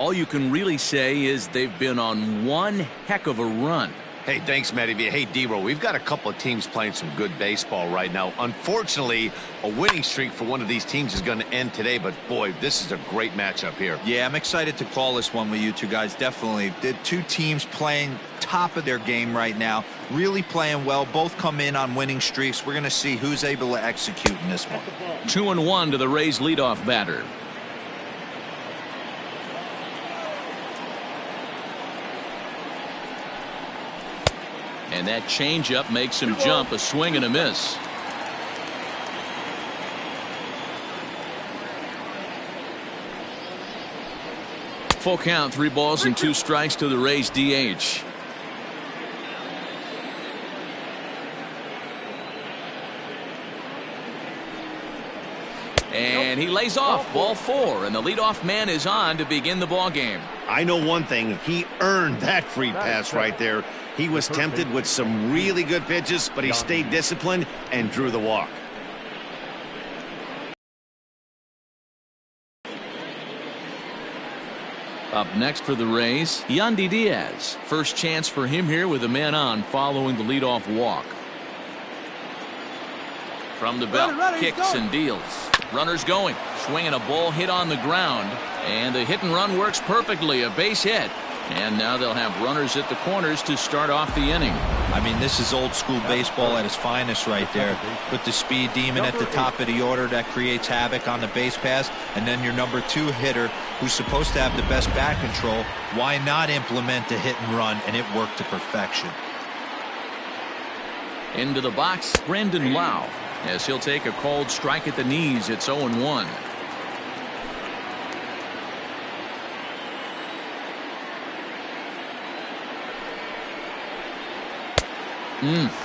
All you can really say is they've been on one heck of a run. Hey, thanks, Mlb. Hey, D-Roll, we've got a couple of teams playing some good baseball right now. Unfortunately, a winning streak for one of these teams is going to end today, but boy, this is a great matchup here. Yeah, I'm excited to call this one with you two guys. Definitely. The two teams playing top of their game right now, really playing well. Both come in on winning streaks. We're going to see who's able to execute in this one. 2-1 to the Rays leadoff batter. And that changeup makes him jump. A swing and a miss. Full count, 3 balls and 2 strikes to the Rays DH. And he lays off, ball 4, and the leadoff man is on to begin the ball game. I know one thing, he earned that free pass right there. He was tempted with some really good pitches, but he stayed disciplined and drew the walk. Up next for the Rays, Yandy Diaz. First chance for him here with a man on following the leadoff walk. From the belt, kicks and deals. Runners going, swinging a ball hit on the ground, and the hit and run works perfectly. A base hit. And now they'll have runners at the corners to start off the inning. I mean, this is old school baseball at its finest right there. Put the speed demon at the top of the order that creates havoc on the base pass, and then your number 2 hitter who's supposed to have the best bat control. Why not implement the hit and run? And it worked to perfection. Into the box, Brandon Lau, as he'll take a called strike at the knees. It's 0-1.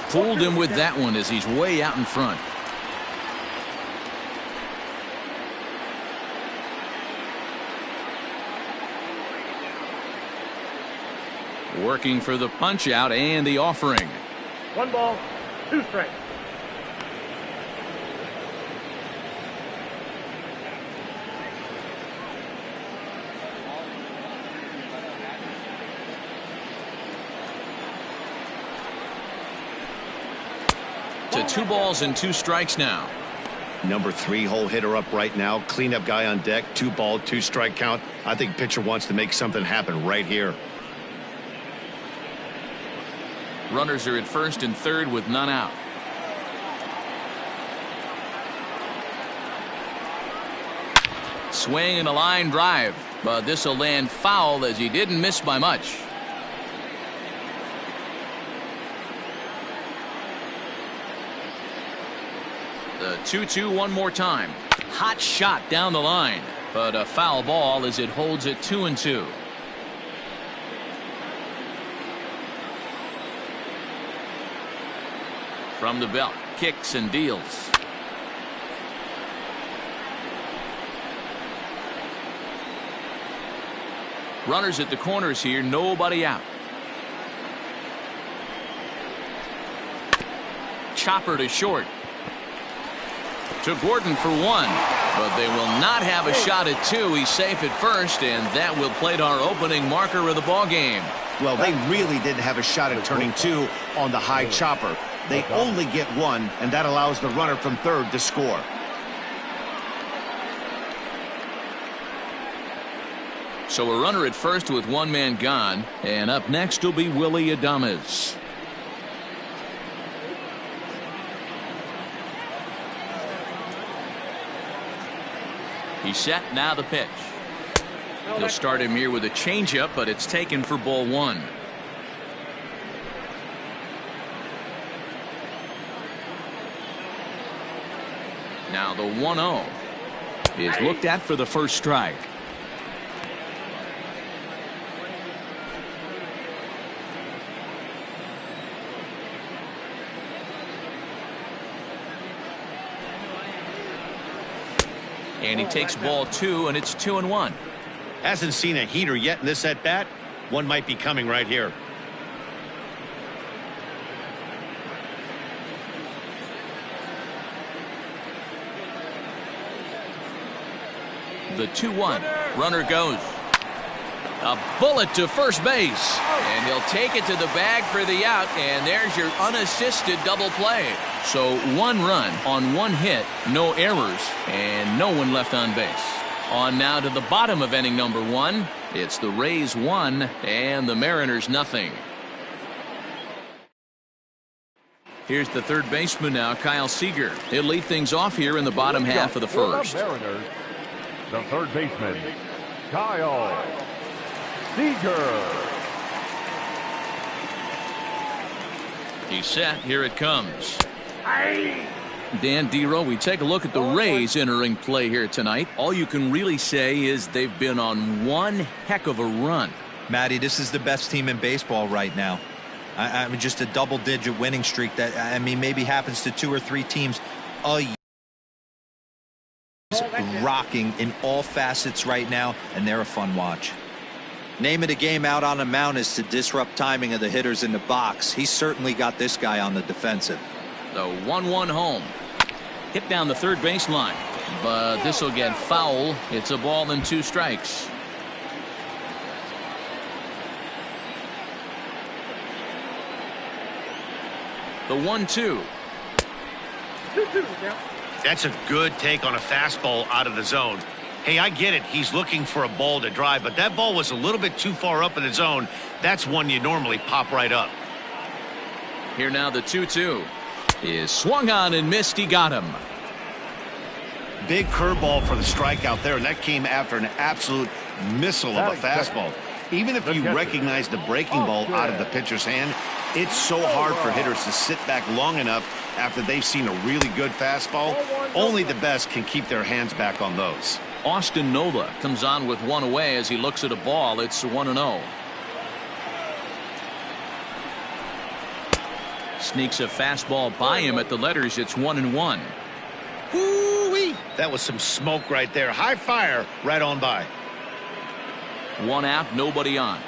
Fooled him with that one as he's way out in front. Working for the punch out and the offering. 1 ball, 2 strikes. To 2 balls and 2 strikes now. Number 3 hole hitter up right now. Cleanup guy on deck. 2 ball, 2 strike count. I think pitcher wants to make something happen right here. Runners are at first and third with none out. Swing and a line drive, but this will land foul as he didn't miss by much. The 2-2 one more time. Hot shot down the line, but a foul ball as it holds it 2-2. From the belt, kicks and deals. Runners at the corners here, nobody out. Chopper to short. To Gordon for 1, but they will not have a shot at 2. He's safe at first, and that will plate our opening marker of the ball game. Well, they really didn't have a shot at turning 2 on the high chopper. They only get 1, and that allows the runner from third to score. So a runner at first with 1 man gone, and up next will be Willie Adames. He's set, now the pitch. He'll start him here with a changeup, but it's taken for ball 1. Now the 1-0 is looked at for the first strike. And he takes ball 2, and it's 2-1. Hasn't seen a heater yet in this at bat. One might be coming right here. The 2-1. Runner goes. A bullet to first base. And he'll take it to the bag for the out, and there's your unassisted double play. So 1 run on 1 hit, no errors, and no one left on base. On now to the bottom of inning number 1. It's the Rays 1 and the Mariners nothing. Here's the third baseman now, Kyle Seager. He'll lead things off here in the bottom half of the first. The Mariners, the third baseman, Kyle Seager. He's set. Here it comes. Dan Dero, we take a look at the Rays entering play here tonight. All you can really say is they've been on one heck of a run. Matty, this is the best team in baseball right now. I mean, just a double-digit winning streak that, I mean, maybe happens to 2 or 3 teams a year. Rocking in all facets right now, and they're a fun watch. Name of the game out on the mound is to disrupt timing of the hitters in the box. He's certainly got this guy on the defensive. The 1-1 home. Hit down the third baseline, but this will get foul. It's a ball and 2 strikes. The 1-2. That's a good take on a fastball out of the zone. Hey, I get it. He's looking for a ball to drive, but that ball was a little bit too far up in the zone. That's one you normally pop right up. Here now the 2-2 is swung on and missed. He got him. Big curveball for the strikeout there, and that came after an absolute missile of a fastball. Even if you recognize the breaking ball out of the pitcher's hand, it's so hard for hitters to sit back long enough after they've seen a really good fastball. Only the best can keep their hands back on those. Austin Nola comes on with 1 away as he looks at a ball. It's 1-0. Sneaks a fastball by him at the letters. It's 1-1. Woo-wee. That was some smoke right there. High fire right on by. 1 out, nobody on.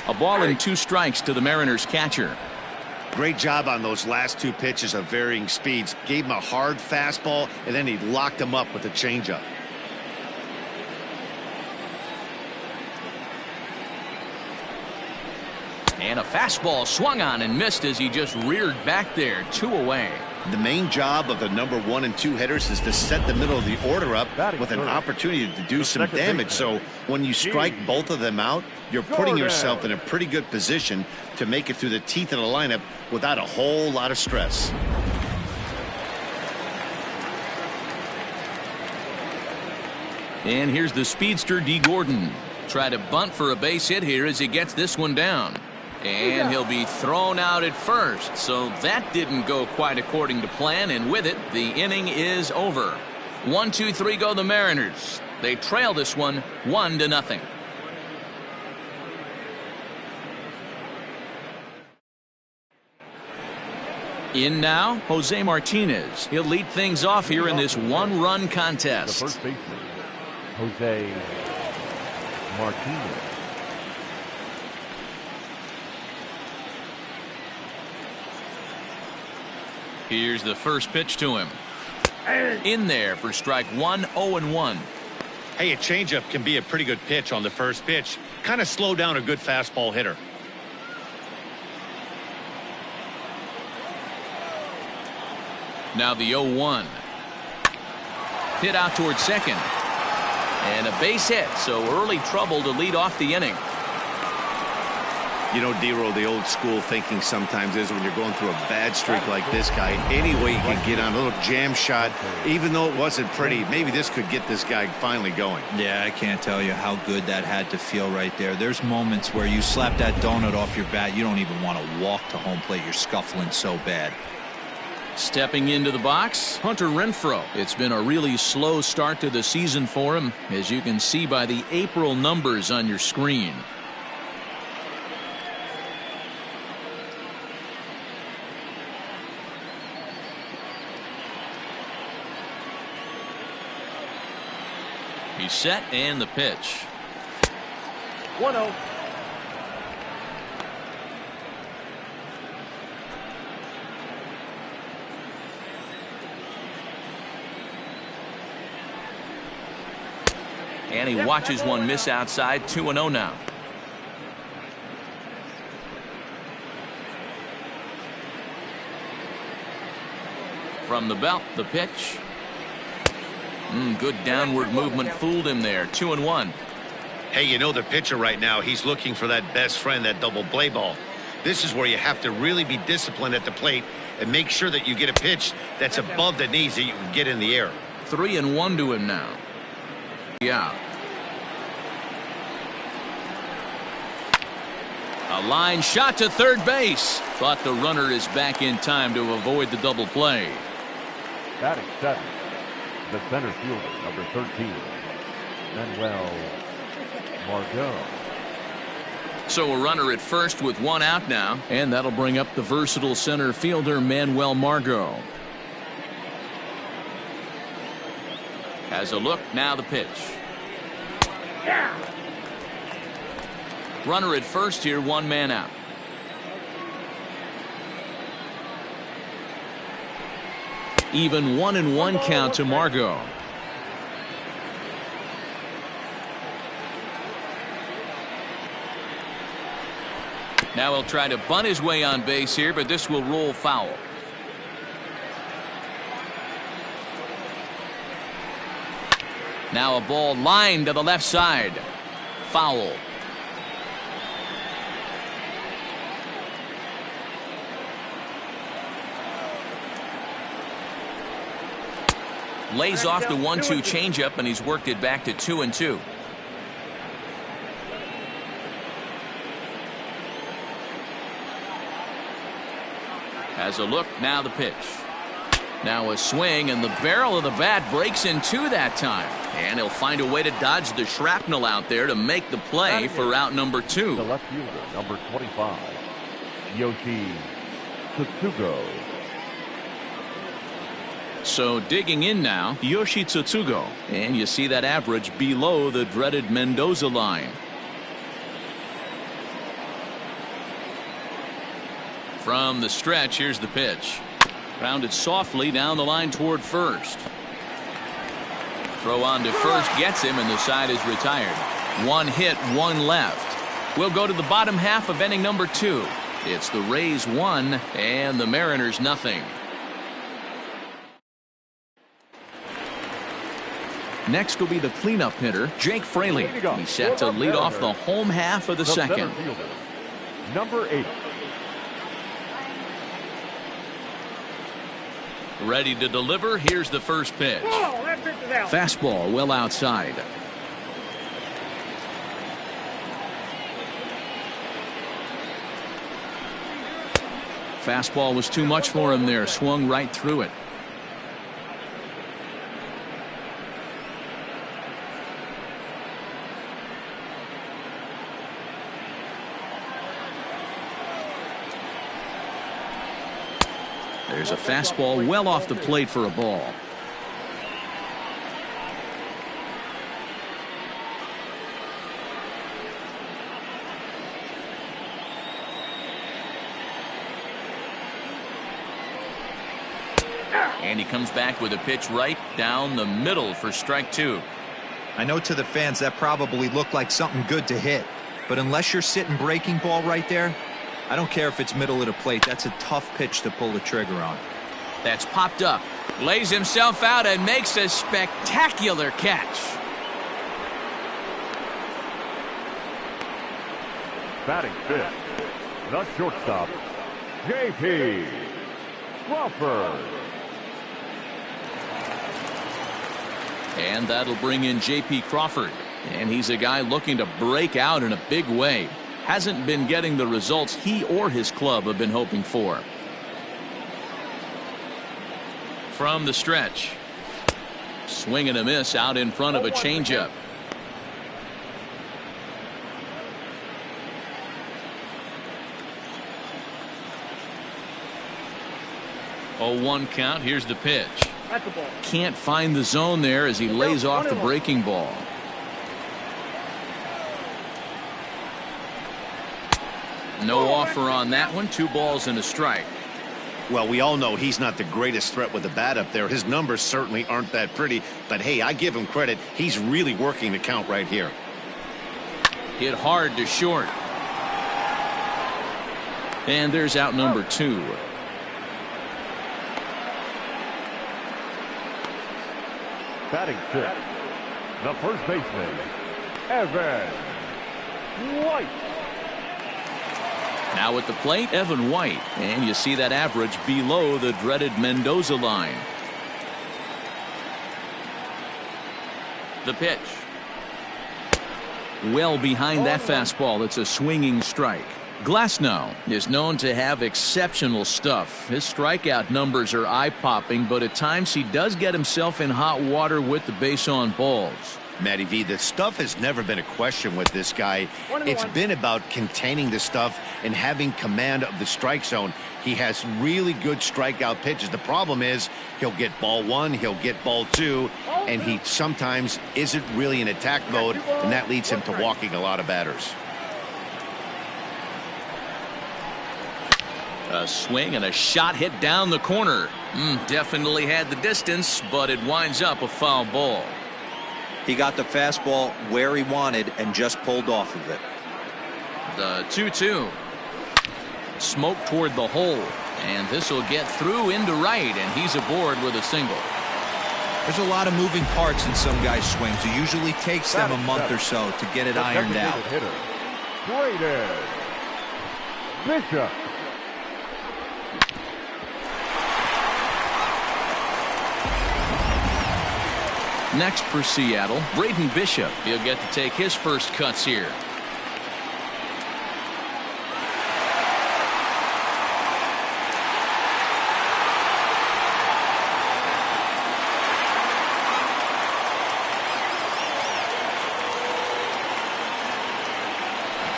A ball and 2 strikes to the Mariners catcher. Great job on those last 2 pitches of varying speeds. Gave him a hard fastball, and then he locked him up with a changeup. And a fastball swung on and missed as he just reared back there. 2 away. The main job of the number 1 and 2 hitters is to set the middle of the order up with an opportunity to do some damage. So when you strike both of them out, you're putting yourself in a pretty good position to make it through the teeth of the lineup without a whole lot of stress. And here's the speedster D. Gordon. Try to bunt for a base hit here as he gets this one down. And he'll be thrown out at first. So that didn't go quite according to plan, and with it, the inning is over. 1-2-3 go the Mariners. They trail this one 1-0. In now, Jose Martinez. He'll lead things off here in this 1-run contest. The first baseman, Jose Martinez. Here's the first pitch to him. In there for strike 1, 0-1. Hey, a changeup can be a pretty good pitch on the first pitch. Kind of slow down a good fastball hitter. Now the 0-1. Hit out towards second. And a base hit, so early trouble to lead off the inning. You know, Dero, the old school thinking sometimes is when you're going through a bad streak like this guy, any way you can get on a little jam shot, even though it wasn't pretty, maybe this could get this guy finally going. Yeah, I can't tell you how good that had to feel right there. There's moments where you slap that donut off your bat, you don't even want to walk to home plate. You're scuffling so bad. Stepping into the box, Hunter Renfroe. It's been a really slow start to the season for him, as you can see by the April numbers on your screen. He's set, and the pitch. 1-0. And he watches one miss outside. 2-0 now. From the belt, the pitch. Good downward movement fooled him there. 2-1. Hey, you know the pitcher right now, he's looking for that best friend, that double play ball. This is where you have to really be disciplined at the plate and make sure that you get a pitch that's above the knees that you can get in the air. 3-1 to him now. Yeah. A line shot to third base. Thought the runner is back in time to avoid the double play. Batting seven, the center fielder, number 13, Manuel Margot. So a runner at first with one out now, and that'll bring up the versatile center fielder Manuel Margot. Has a look, now the pitch. Runner at first here, one man out. Even 1-1 count to Margot. Now he'll try to bunt his way on base here, but this will roll foul. Now a ball lined to the left side. Foul. Lays off the 1-2 changeup, and he's worked it back to 2-2. Has a look, now the pitch. Now a swing, and the barrel of the bat breaks in two that time. And he'll find a way to dodge the shrapnel out there to make the play for out number 2. The left fielder, number 25, Yoshi Tsutsugo. So digging in now, Yoshi Tsutsugo. And you see that average below the dreaded Mendoza line. From the stretch, here's the pitch. Grounded softly down the line toward first. Throw on to first gets him, and the side is retired. One hit, one left. We'll go to the bottom half of inning number 2. It's the Rays 1 and the Mariners nothing. Next will be the cleanup hitter, Jake Fraley. He's set to lead off the home half of the second. Fielder, number 8. Ready to deliver. Here's the first pitch. Fastball well outside. Fastball was too much for him there. Swung right through it. There's a fastball well off the plate for a ball. And he comes back with a pitch right down the middle for strike 2. I know to the fans that probably looked like something good to hit, but unless you're sitting breaking ball right there, I don't care if it's middle of the plate. That's a tough pitch to pull the trigger on. That's popped up. Lays himself out and makes a spectacular catch. Batting fifth, the shortstop, J.P. Crawford. And that'll bring in J.P. Crawford. And he's a guy looking to break out in a big way. Hasn't been getting the results he or his club have been hoping for. From the stretch. Swing and a miss out in front of a changeup. Oh, 1 count. Here's the pitch. Can't find the zone there as he lays off the breaking ball. No offer on that one. 2 balls and a strike. Well, we all know he's not the greatest threat with the bat up there. His numbers certainly aren't that pretty. But, hey, I give him credit. He's really working the count right here. Hit hard to short. And there's out number 2. Batting 6, the first baseman, Evan White. Now at the plate, Evan White. And you see that average below the dreaded Mendoza line. The pitch. Well behind that fastball. It's a swinging strike. Glasnow is known to have exceptional stuff. His strikeout numbers are eye-popping, but at times he does get himself in hot water with the base on balls. Matty V, the stuff has never been a question with this guy. It's been about containing the stuff and having command of the strike zone. He has really good strikeout pitches. The problem is he'll get ball 1, he'll get ball 2, and he sometimes isn't really in attack mode, and that leads him to walking a lot of batters. A swing and a shot hit down the corner. Definitely had the distance, but it winds up a foul ball. He got the fastball where he wanted and just pulled off of it. The 2-2. Smoke toward the hole, and this will get through into right, and he's aboard with a single. There's a lot of moving parts in some guys' swings. It usually takes them a month or so to get it ironed out. Braden Bishop. Next for Seattle, Braden Bishop. He'll get to take his first cuts here.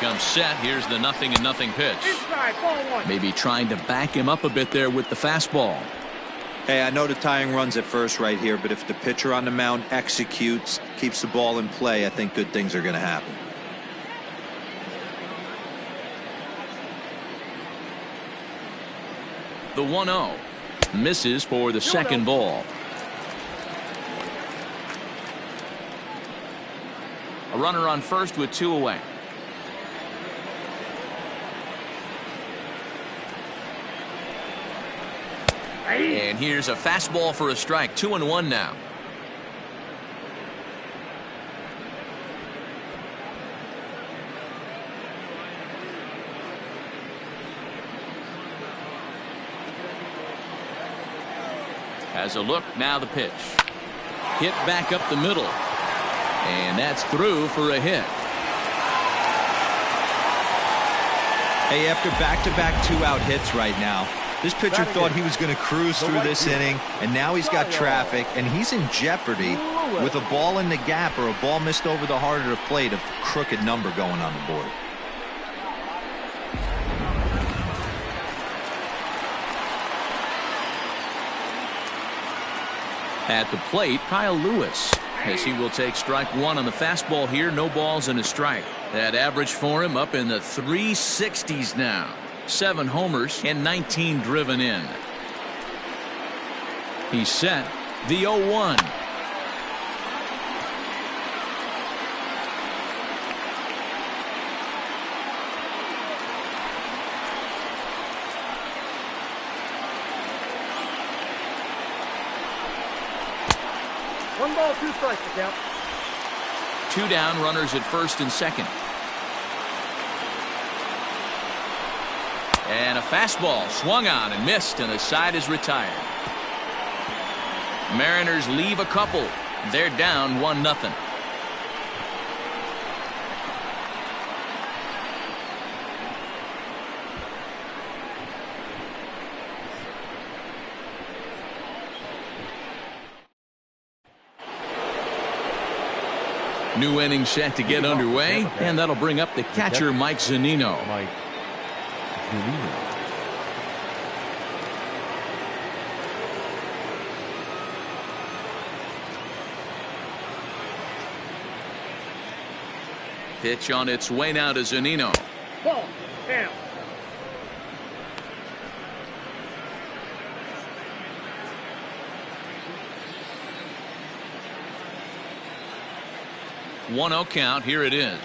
Comes set. Here's the 0-0 pitch. Maybe trying to back him up a bit there with the fastball. Hey, I know the tying run's at first right here, but if the pitcher on the mound executes, keeps the ball in play, I think good things are going to happen. The 1-0 misses for the second ball. A runner on first with 2 away. And here's a fastball for a strike. 2-1 now. Has a look. Now the pitch. Hit back up the middle. And that's through for a hit. Hey, after back-to-back 2-out hits right now, this pitcher thought he was going to cruise through this inning, and now he's got traffic, and he's in jeopardy with a ball in the gap or a ball missed over the heart of the plate, a crooked number going on the board. At the plate, Kyle Lewis, as he will take strike 1 on the fastball here. No balls and a strike. That average for him up in the 360s now. 7 homers and 19 driven in. He's set. The 0-1. One ball, 2 strikes to count. 2 down, runners at first and second. And a fastball swung on and missed, and the side is retired. Mariners leave a couple. They're down 1-0. New inning set to get underway, and that'll bring up the catcher, Mike Zunino. Pitch on its way now to Zunino. Ball, down. 1-0 count. Here it is.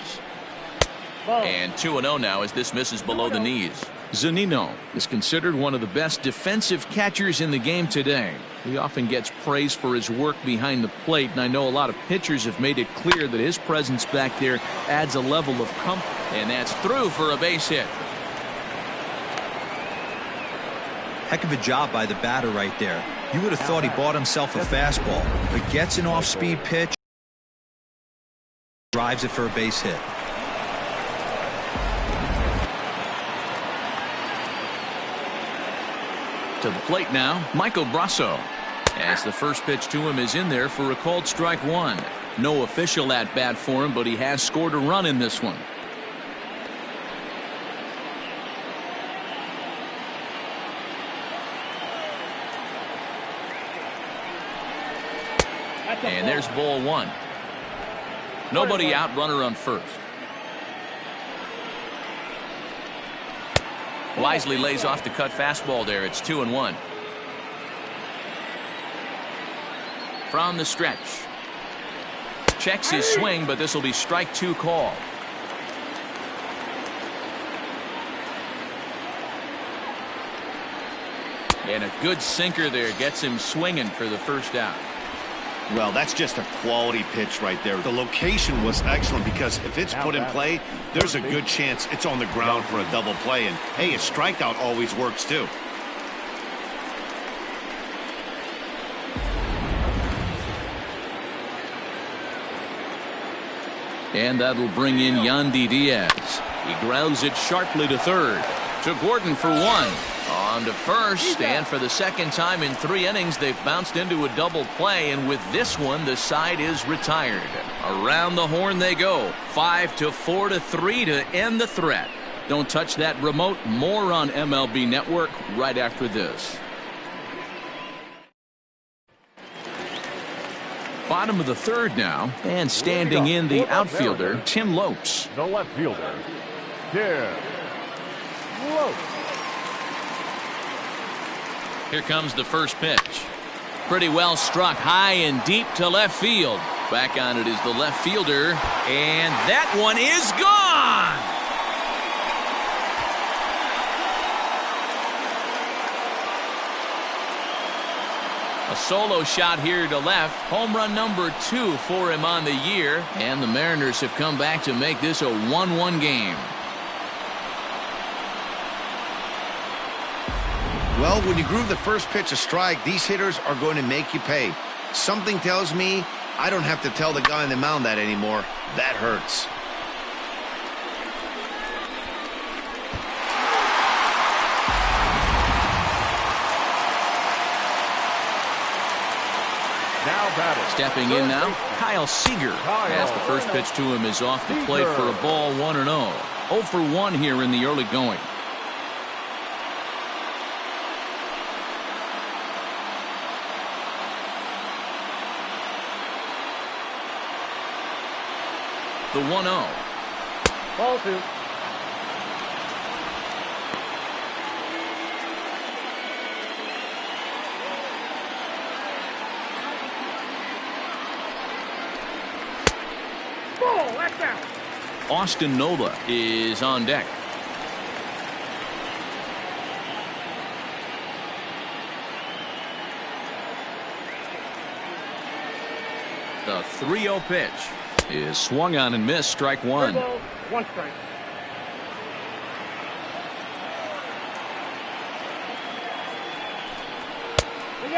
And 2-0 now as this misses below the knees. Zunino is considered one of the best defensive catchers in the game today. He often gets praise for his work behind the plate, and I know a lot of pitchers have made it clear that his presence back there adds a level of comfort. And that's through for a base hit. Heck of a job by the batter right there. You would have thought he bought himself a fastball, but gets an off-speed pitch, drives it for a base hit. To the plate now, Michael Brasso. As the first pitch to him is in there for a called strike one. No official at bat for him, but he has scored a run in this one. And there's ball one. Nobody out, runner on first. Wisely lays off the cut fastball there. It's 2-1. From the stretch. Checks his swing, but this will be strike two call. And a good sinker there gets him swinging for the first out. Well, that's just a quality pitch right there. The location was excellent because if it's put in play, there's a good chance it's on the ground for a double play. And, hey, a strikeout always works, too. And that'll bring in Yandy Diaz. He grounds it sharply to third. To Gordon for one. On to first, and for the second time in 3 innings, they've bounced into a double play, and with this one, the side is retired. Around the horn they go. 5-4-3 to end the threat. Don't touch that remote. More on MLB Network right after this. Bottom of the third now, and standing in the outfielder, Tim Lopes. The left fielder, Tim Lopes. Here comes the first pitch. Pretty well struck high and deep to left field. Back on it is the left fielder, and that one is gone. A solo shot here to left. Home run number 2 for him on the year, and the Mariners have come back to make this a 1-1 game. Well, when you groove the first pitch a strike, these hitters are going to make you pay. Something tells me I don't have to tell the guy on the mound that anymore. That hurts. Now batting. Stepping in now, Kyle Seager. As the first pitch to him is off the plate for a ball 1-0. 0 for 1 here in the early going. The 1-0. Ball 2. Ball, that's out. Austin Nola is on deck. The 3-0 pitch is swung on and missed. Strike one. 1 strike.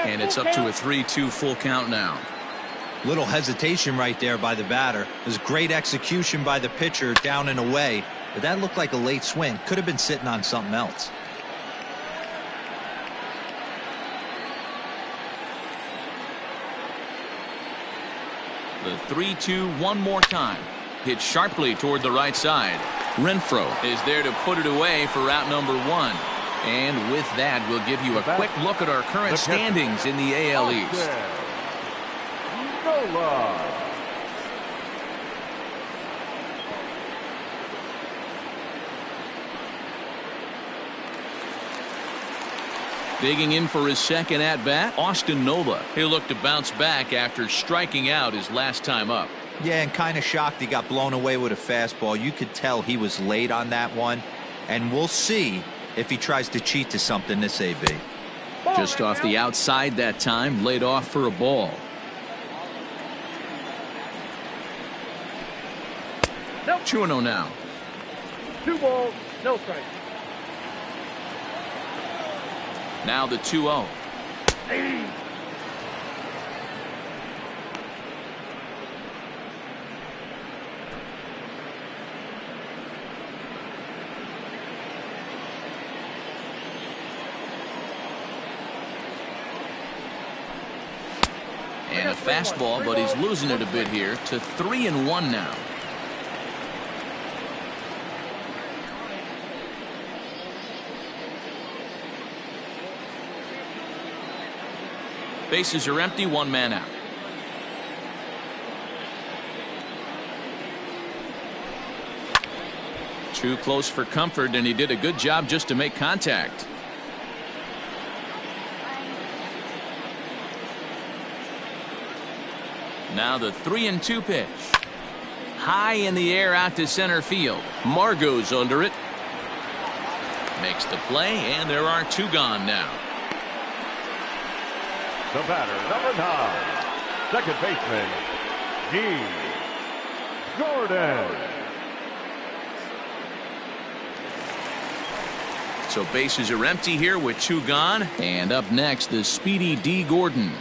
And it's up to a 3-2 full count now. Little hesitation right there by the batter. It was great execution by the pitcher down and away, but that looked like a late swing. Could have been sitting on something else. The 3-2 one more time. Hit sharply toward the right side. Renfroe is there to put it away for out number 1. And with that, we'll give you a quick look at our current standings in the AL East. Digging in for his second at-bat, Austin Nola. He'll look to bounce back after striking out his last time up. Yeah, and kind of shocked he got blown away with a fastball. You could tell he was late on that one. And we'll see if he tries to cheat to something this AB. Just off the outside that time, laid off for a ball. Nope. 2-0 now. 2 balls, no strikes. Now the 2-0. And a fastball, but he's losing it a bit here to 3-1 now. Bases are empty, 1 man out. Too close for comfort, and he did a good job just to make contact. Now the 3-2 pitch. High in the air out to center field. Margot's under it. Makes the play, and there are 2 gone now. The batter, number 9, second baseman, G. Gordon. So bases are empty here with 2 gone. And up next, the speedy D. Gordon.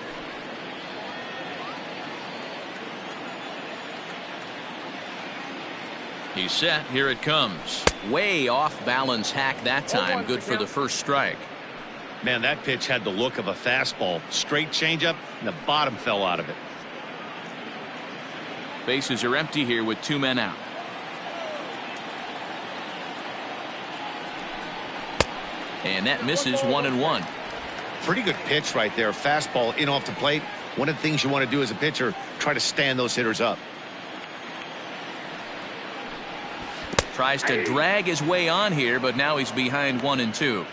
He's set. Here it comes. Way off balance hack that time. Good for the first strike. Man, that pitch had the look of a fastball. Straight changeup, and the bottom fell out of it. Bases are empty here with 2 men out. And that misses 1-1. Pretty good pitch right there. Fastball in off the plate. One of the things you want to do as a pitcher, try to stand those hitters up. Tries to drag his way on here, but now he's behind 1-2.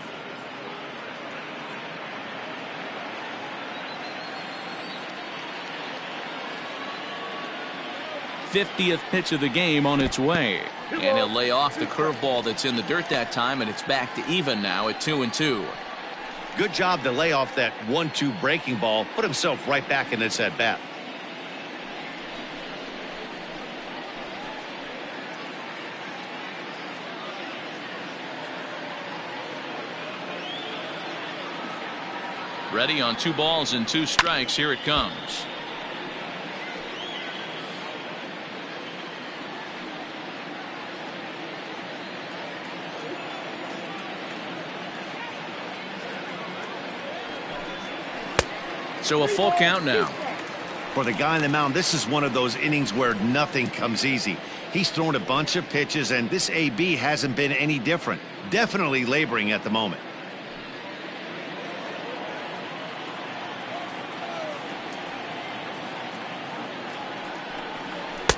'50th pitch of the game on its way. And he'll lay off the curveball that's in the dirt that time, and it's back to even now at 2-2. Good job to lay off that 1-2 breaking ball. Put himself right back in this at bat. Ready on 2 balls and 2 strikes. Here it comes. So a full count now. For the guy on the mound, this is one of those innings where nothing comes easy. He's thrown a bunch of pitches, and this AB hasn't been any different. Definitely laboring at the moment.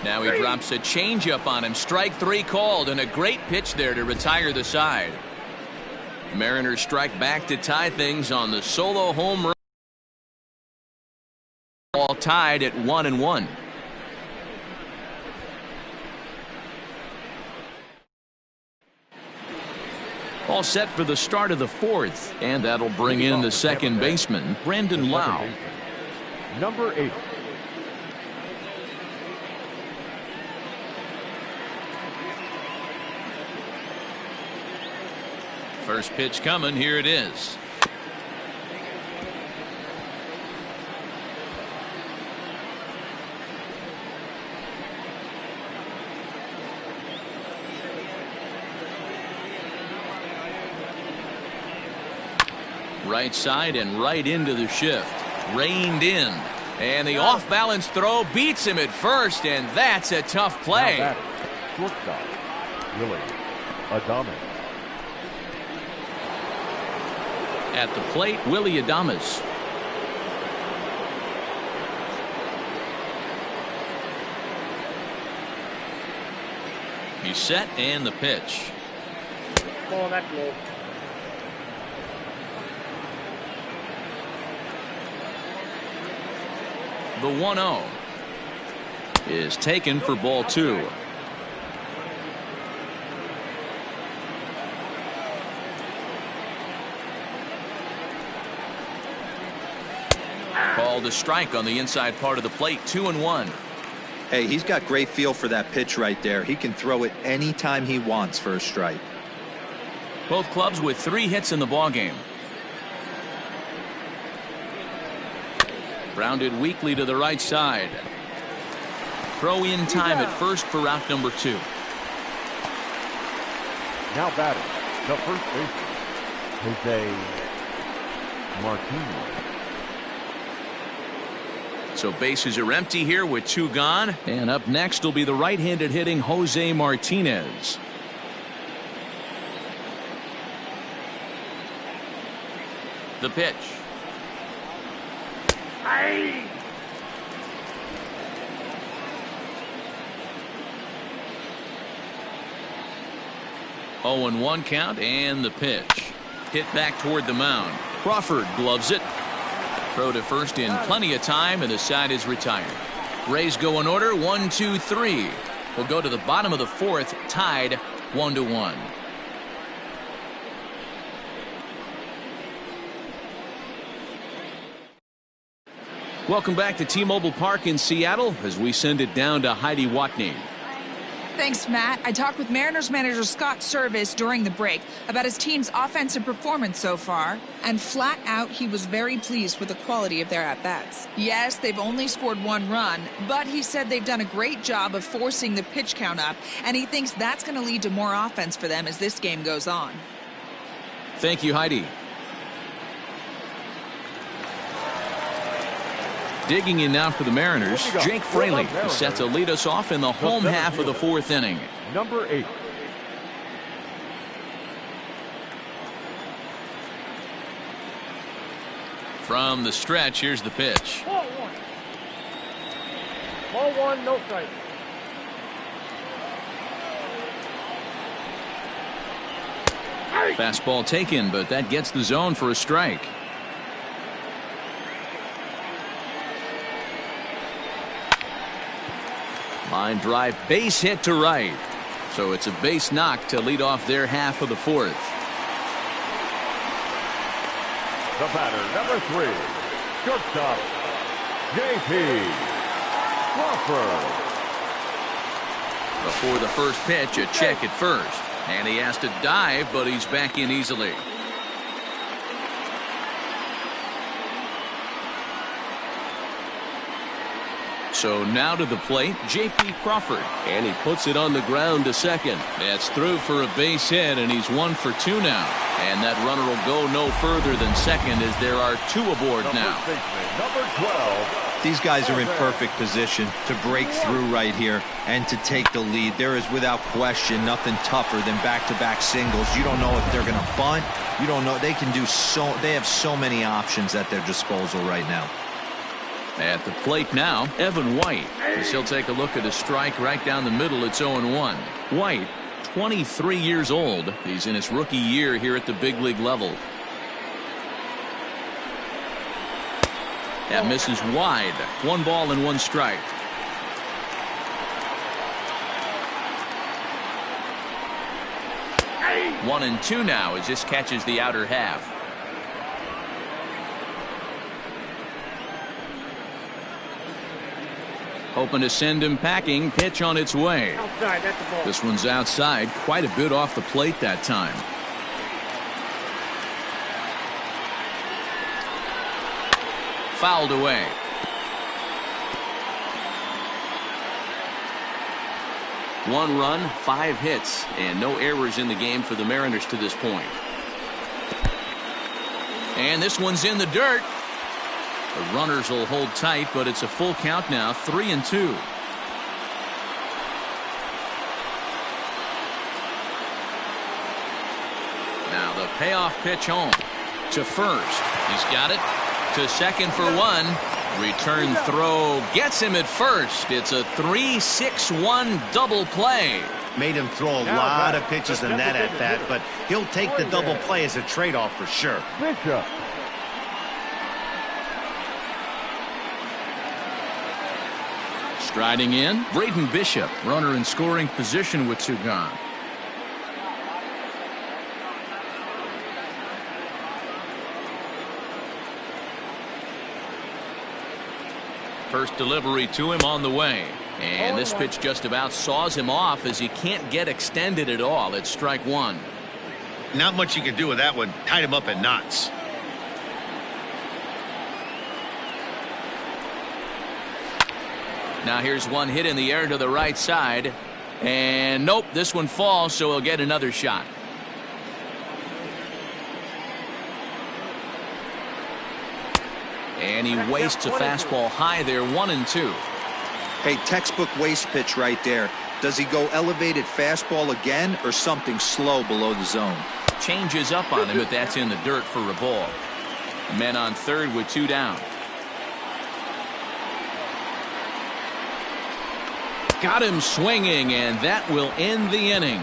Now he drops a changeup on him. Strike 3 called, and a great pitch there to retire the side. Mariners strike back to tie things on the solo home run. All tied at 1-1. All set for the start of the 4th, and that'll bring in the second baseman, Brandon Lau. Number 8. First pitch coming. Here it is. Right side and right into the shift. Reined in. And the off-balance throw beats him at first, and that's a tough play. Now batting, shortstop, Willie Adames. At the plate, Willie Adames. He's set, and the pitch. Oh, that's low. The 1-0. is taken for ball 2. Called a strike on the inside part of the plate. 2-1. Hey, he's got great feel for that pitch right there. He can throw it anytime he wants for a strike. Both clubs with 3 hits in the ballgame. Grounded weakly to the right side. Throw in time at first for out number 2. Now batting, the first baseman, Jose Martinez. So bases are empty here with 2 gone. And up next will be the right-handed hitting Jose Martinez. The pitch. Aye. Oh, 0-1 count, and the pitch. Hit back toward the mound. Crawford gloves it. Throw to first in plenty of time, and the side is retired. Rays go in order, 1, 2, 3. We'll go to the bottom of the 4th, tied 1-1. Welcome back to T-Mobile Park in Seattle as we send it down to Heidi Watney. Thanks, Matt. I talked with Mariners manager Scott Service during the break about his team's offensive performance so far, and flat out he was very pleased with the quality of their at-bats. Yes, they've only scored 1 run, but he said they've done a great job of forcing the pitch count up, and he thinks that's going to lead to more offense for them as this game goes on. Thank you, Heidi. Digging in now for the Mariners, Jake Fraley is set to lead us off in the home half of the 4th inning. Number 8. From the stretch, here's the pitch. Ball 1. Ball 1, no strike. Fastball taken, but that gets the zone for a strike. Line drive, base hit to right. So it's a base knock to lead off their half of the 4th. The batter, number 3, shortstop, J.P. Crawford. Before the first pitch, a check at first. And he has to dive, but he's back in easily. So now to the plate, J.P. Crawford. And he puts it on the ground to second. That's through for a base hit, and he's 1 for 2 now. And that runner will go no further than second as there are 2 aboard now. Number 12. These guys are in perfect position to break through right here and to take the lead. There is without question nothing tougher than back-to-back singles. You don't know if they're going to bunt. You don't know. They can do so. They have so many options at their disposal right now. At the plate now, Evan White. As he'll take a look at a strike right down the middle. It's 0-1. White, 23 years old. He's in his rookie year here at the big league level. That misses wide. 1 ball and 1 strike. One and 2 now as this catches the outer half. Hoping to send him packing. Pitch on its way. Outside, that's the ball. This one's outside, quite a bit off the plate that time. Fouled away. One run, 5 hits, and no errors in the game for the Mariners to this point. And this one's in the dirt. The runners will hold tight, but it's a full count now, 3-2. Now the payoff pitch home to first. He's got it. To second for 1. Return throw gets him at first. It's a 3-6-1 double play. Made him throw a lot of pitches in that at bat, but he'll take the double play as a trade-off for sure. Bishop. Striding in, Braden Bishop, runner in scoring position with 2 gone. First delivery to him on the way. And this pitch just about saws him off as he can't get extended at all. It's strike 1. Not much you can do with that one. Tied him up in knots. Now here's one hit in the air to the right side. And nope, this one falls, so he'll get another shot. And he wastes a fastball high there, 1-2. Hey, textbook waste pitch right there. Does he go elevated fastball again or something slow below the zone? Changes up on him, but that's in the dirt for a ball. Men on third with 2 down. Got him swinging, and that will end the inning.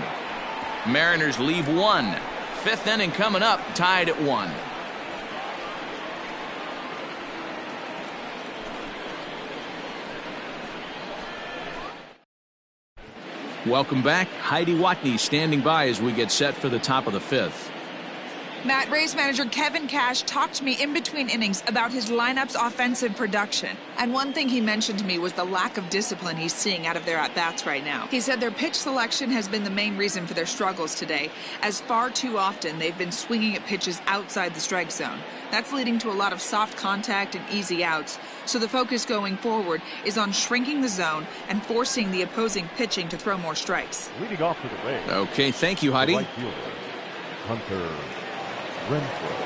Mariners leave 1. 5th inning coming up, tied at 1. Welcome back. Heidi Watney standing by as we get set for the top of the 5th. Matt, Rays manager Kevin Cash talked to me in between innings about his lineup's offensive production. And one thing he mentioned to me was the lack of discipline he's seeing out of their at-bats right now. He said their pitch selection has been the main reason for their struggles today, as far too often they've been swinging at pitches outside the strike zone. That's leading to a lot of soft contact and easy outs. So the focus going forward is on shrinking the zone and forcing the opposing pitching to throw more strikes. Leading off to the Rays. Okay, thank you, Heidi. Right fielder, Hunter Renfroe.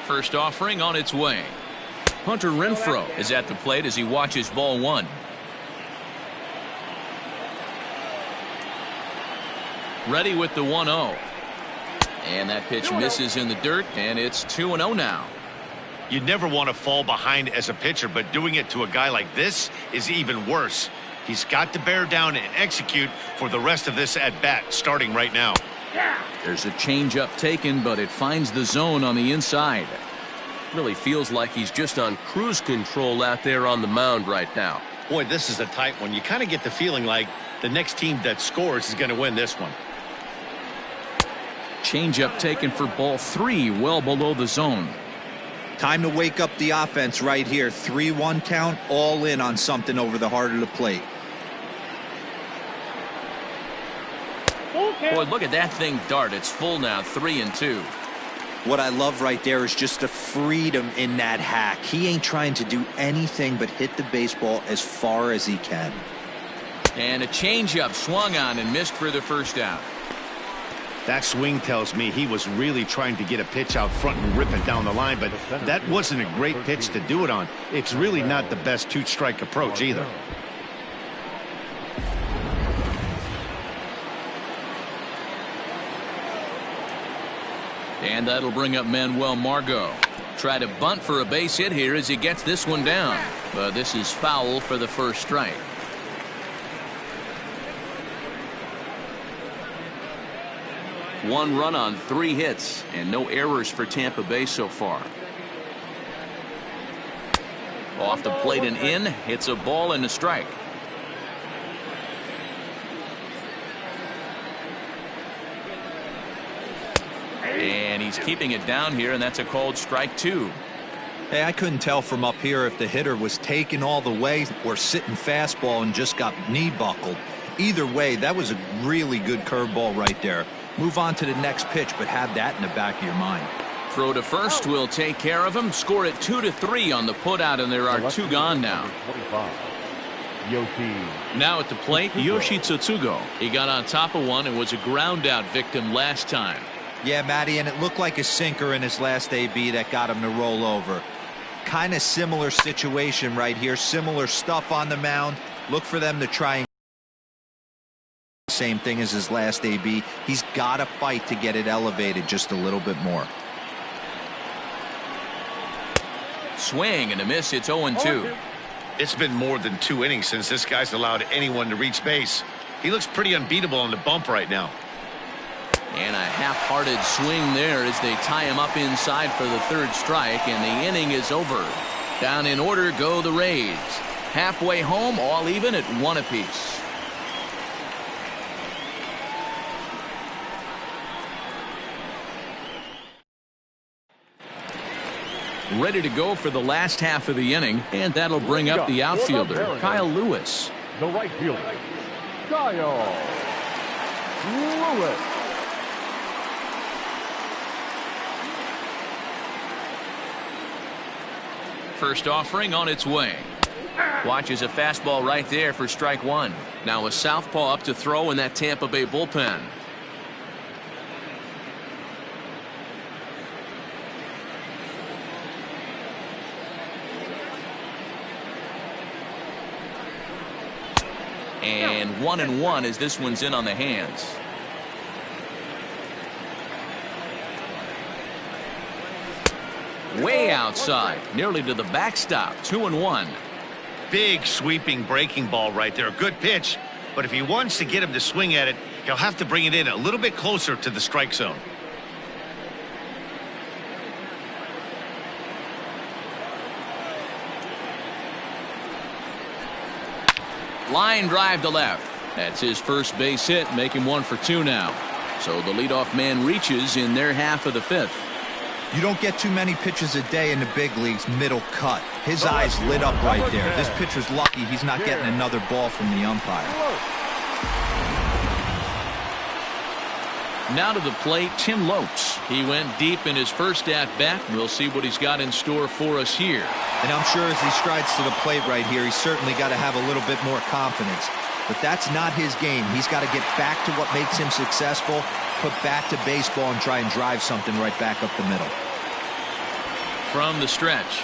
First offering on its way. Hunter Renfroe is at the plate as he watches ball 1. Ready with the 1-0. And that pitch misses in the dirt, and it's 2-0 now. You never want to fall behind as a pitcher, but doing it to a guy like this is even worse. He's got to bear down and execute for the rest of this at-bat, starting right now. There's a changeup taken, but it finds the zone on the inside. Really feels like he's just on cruise control out there on the mound right now. Boy, this is a tight one. You kind of get the feeling like the next team that scores is going to win this one. Changeup taken for ball 3, well below the zone. Time to wake up the offense right here. 3-1 count, all in on something over the heart of the plate. Boy, look at that thing dart. It's full now, 3-2. What I love right there is just the freedom in that hack. He ain't trying to do anything but hit the baseball as far as he can. And a changeup swung on and missed for the first out. That swing tells me he was really trying to get a pitch out front and rip it down the line, but that wasn't a great pitch to do it on. It's really not the best two-strike approach either. And that'll bring up Manuel Margot. Try to bunt for a base hit here as he gets this one down. But this is foul for the first strike. One run on 3 hits and no errors for Tampa Bay so far. Off the plate and in. Hits a ball and a strike. And he's keeping it down here, and that's a called strike 2. Hey, I couldn't tell from up here if the hitter was taking all the way or sitting fastball and just got knee buckled. Either way, that was a really good curveball right there. Move on to the next pitch, but have that in the back of your mind. Throw to first will take care of him. Score it 2-3 on the putout, and there are 2 gone now. 25. Yoshi. Now at the plate, Yoshi Tsutsugo. He got on top of one and was a ground out victim last time. Yeah, Matty, and it looked like a sinker in his last AB that got him to roll over. Kind of similar situation right here. Similar stuff on the mound. Look for them to try and same thing as his last AB. He's got to fight to get it elevated just a little bit more. Swing and a miss. It's 0-2. It's been more than 2 innings since this guy's allowed anyone to reach base. He looks pretty unbeatable on the bump right now. And a half-hearted swing there as they tie him up inside for the third strike, and the inning is over. Down in order go the Rays. Halfway home, all even at 1 apiece. Ready to go for the last half of the inning, and that'll bring up the outfielder, Kyle Lewis. The right fielder, Kyle Lewis. First offering on its way. Watches a fastball right there for strike 1. Now a southpaw up to throw in that Tampa Bay bullpen. And 1-1 as this one's in on the hands. Way outside, nearly to the backstop. 2-1. Big sweeping breaking ball right there. Good pitch, but if he wants to get him to swing at it, he'll have to bring it in a little bit closer to the strike zone. Line drive to left. That's his first base hit, make him 1 for 2 now. So the leadoff man reaches in their half of the 5th. You don't get too many pitches a day in the big leagues middle cut. His eyes lit up right there. This pitcher's lucky he's not getting another ball from the umpire. Now to the plate, Tim Lopes. He went deep in his first at-bat. We'll see what he's got in store for us here. And I'm sure as he strides to the plate right here, he's certainly got to have a little bit more confidence. But that's not his game. He's got to get back to what makes him successful, put bat to baseball, and try and drive something right back up the middle. From the stretch.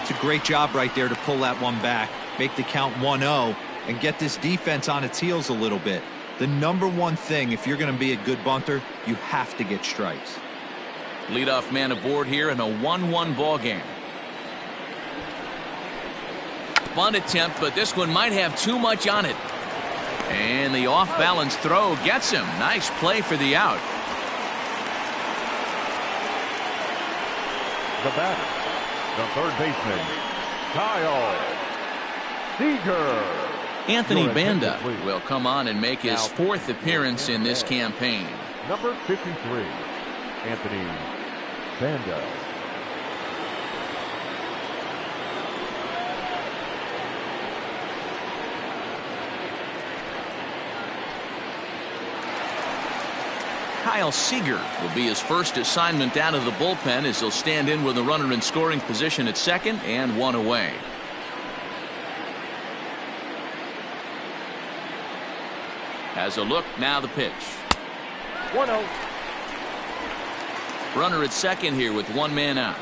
It's a great job right there to pull that one back, make the count 1-0, and get this defense on its heels a little bit. The number one thing, if you're going to be a good bunter, you have to get strikes. Leadoff man aboard here in a 1-1 ball game. Bunt attempt, but this one might have too much on it. And the off-balance throw gets him. Nice play for the out. The batter, the third baseman, Kyle Seager. Anthony Banda will come on and make his 4th appearance in this campaign. Number 53, Anthony Banda. Kyle Seager will be his first assignment out of the bullpen as he'll stand in with a runner in scoring position at second and 1 away. Has a look, now the pitch. 1-0. Runner at second here with 1 man out.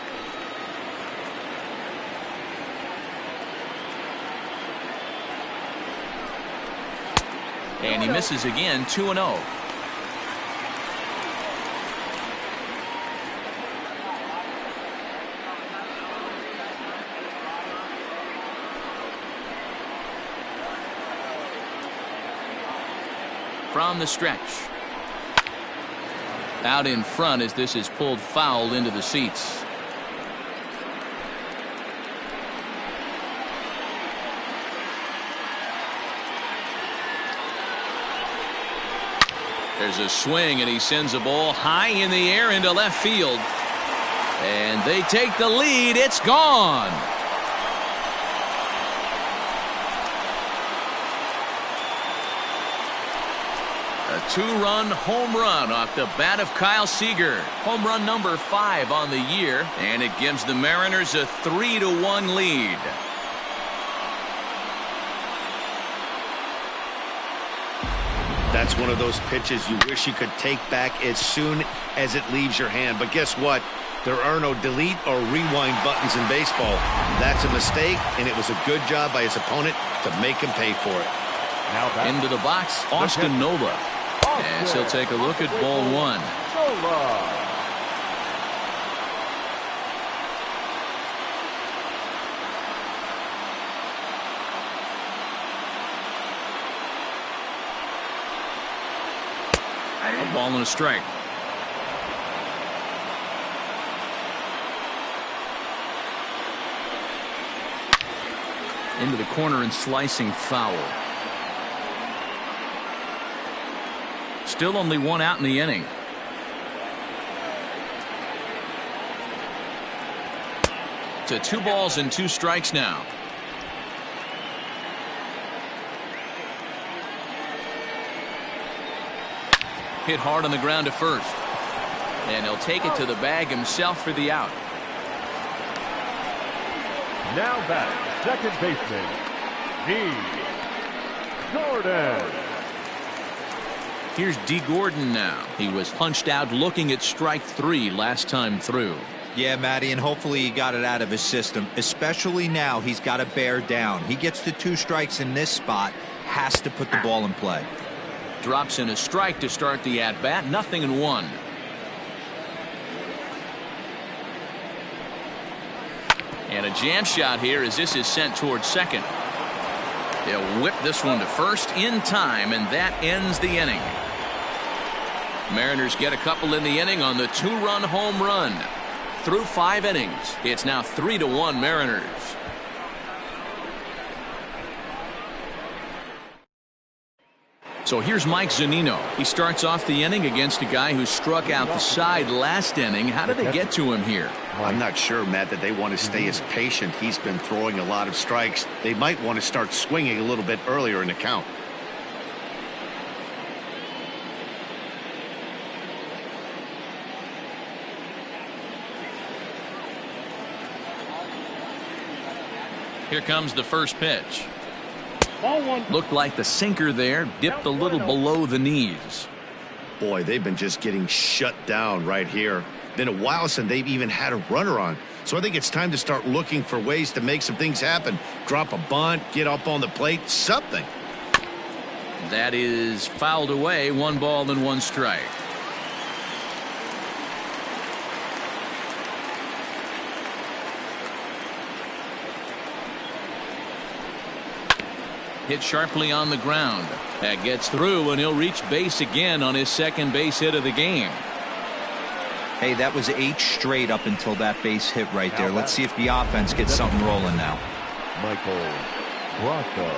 And he misses again. 2-0. From the stretch. Out in front as this is pulled foul into the seats. There's a swing and he sends a ball high in the air into left field. And they take the lead. It's gone. A 2-run home run off the bat of Kyle Seager. Home run number 5 on the year, and it gives the Mariners a 3-1 lead. That's one of those pitches you wish you could take back as soon as it leaves your hand. But guess what? There are no delete or rewind buttons in baseball. That's a mistake, and it was a good job by his opponent to make him pay for it. Now into the box, Austin Nola. As he'll take a look at ball 1. Nola. Ball and a strike. Into the corner and slicing foul. Still only one out in the inning. To 2 balls and 2 strikes now. Hit hard on the ground to first. And he'll take it to the bag himself for the out. Now back, second baseman, D. Gordon. Here's D. Gordon now. He was punched out looking at strike 3 last time through. Yeah, Matty, and hopefully he got it out of his system. Especially now, he's got to bear down. He gets the 2 strikes in this spot, has to put the ball in play. Drops in a strike to start the at-bat. 0-1. And a jam shot here as this is sent towards second. They'll whip this one to first in time, and that ends the inning. Mariners get a couple in the inning on the 2-run home run. Through 5 innings, it's now 3-1 Mariners. So here's Mike Zunino. He starts off the inning against a guy who struck out the side last inning. How did they get to him here? I'm not sure, Matt, that they want to stay as patient. He's been throwing a lot of strikes. They might want to start swinging a little bit earlier in the count. Here comes the first pitch. Ball 1. Looked like the sinker there, dipped a little below the knees. Boy, they've been just getting shut down right here. Been a while since they've even had a runner on. So I think it's time to start looking for ways to make some things happen. Drop a bunt, get up on the plate, something. That is fouled away. 1 ball and 1 strike. Hit sharply on the ground. That gets through, and he'll reach base again on his second base hit of the game. Hey, that was 8 straight up until that base hit right there. Let's see if the offense gets something rolling now. Michael Bracco.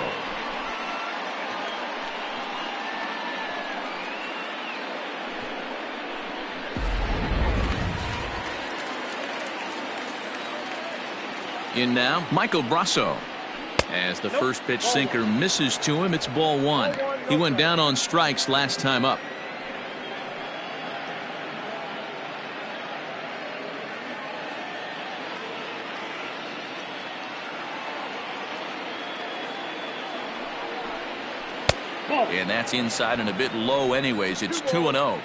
In now, Michael Bracco. As the first pitch sinker misses to him, it's ball 1. He went down on strikes last time up. And that's inside and a bit low anyways. It's 2-0.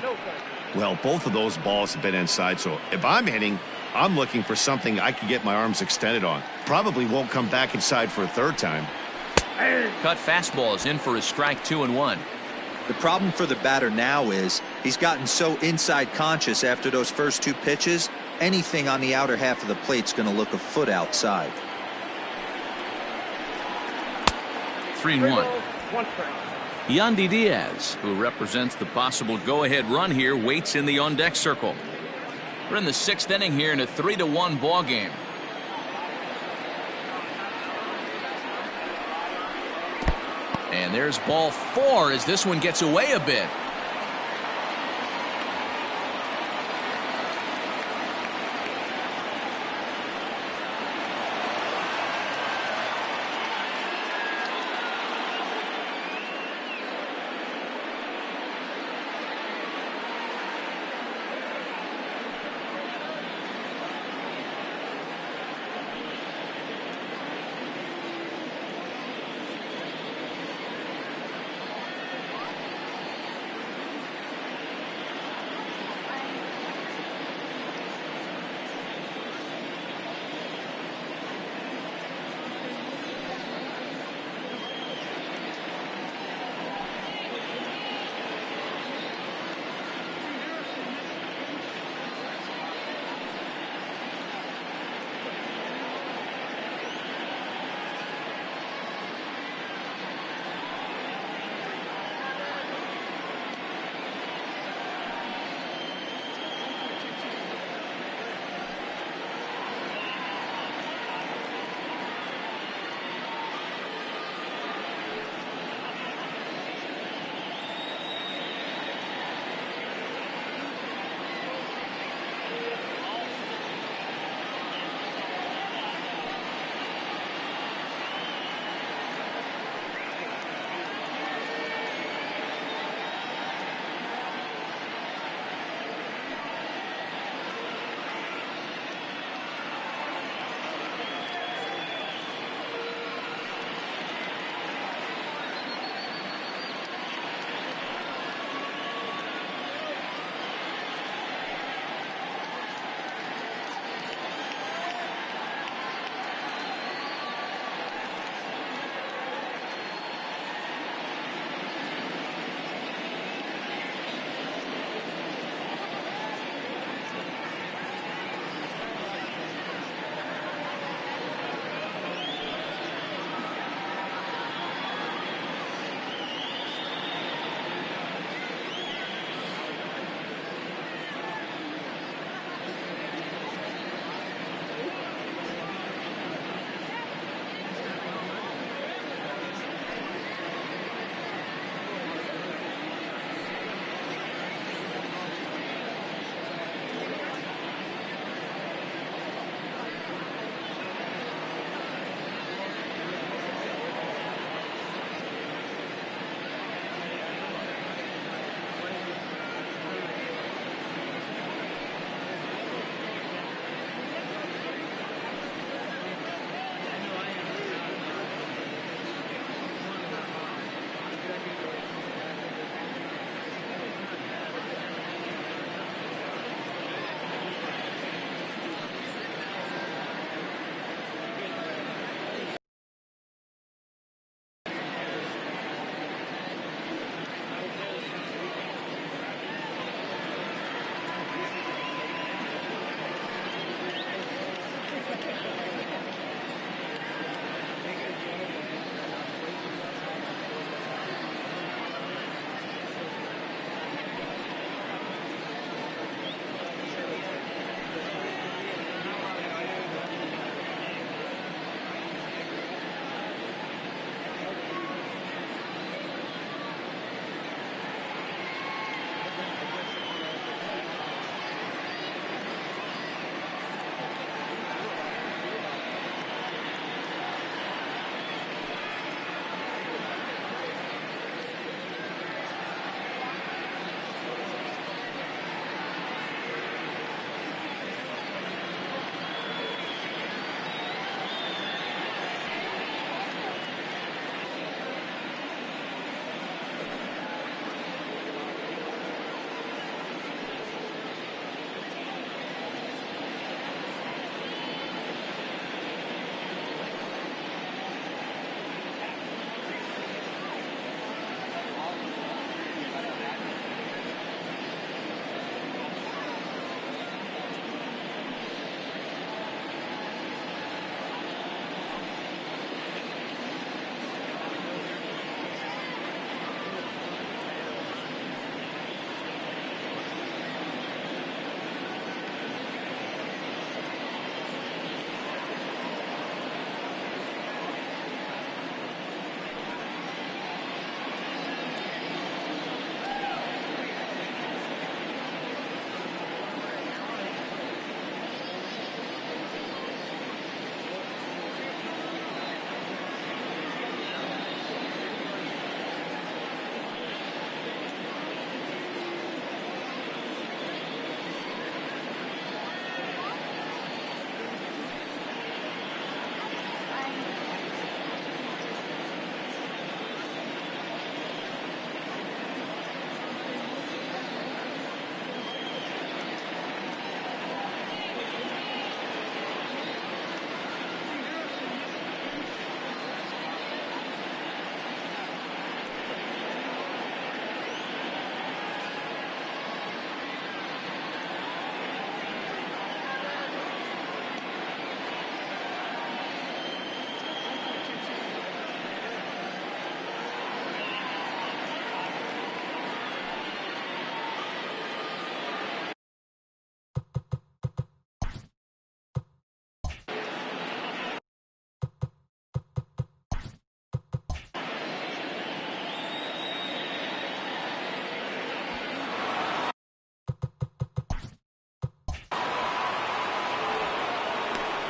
Well, both of those balls have been inside, so if I'm hitting, I'm looking for something I can get my arms extended on. Probably won't come back inside for a third time. Cut fastball is in for a strike. 2-1. The problem for the batter now is he's gotten so inside conscious after those first 2 pitches. Anything on the outer half of the plate's going to look a foot outside. 3-1. 1 strike. Yandy Diaz, who represents the possible go-ahead run here, waits in the on-deck circle. We're in the 6th inning here in a 3-1 ball game. And there's ball 4 as this one gets away a bit.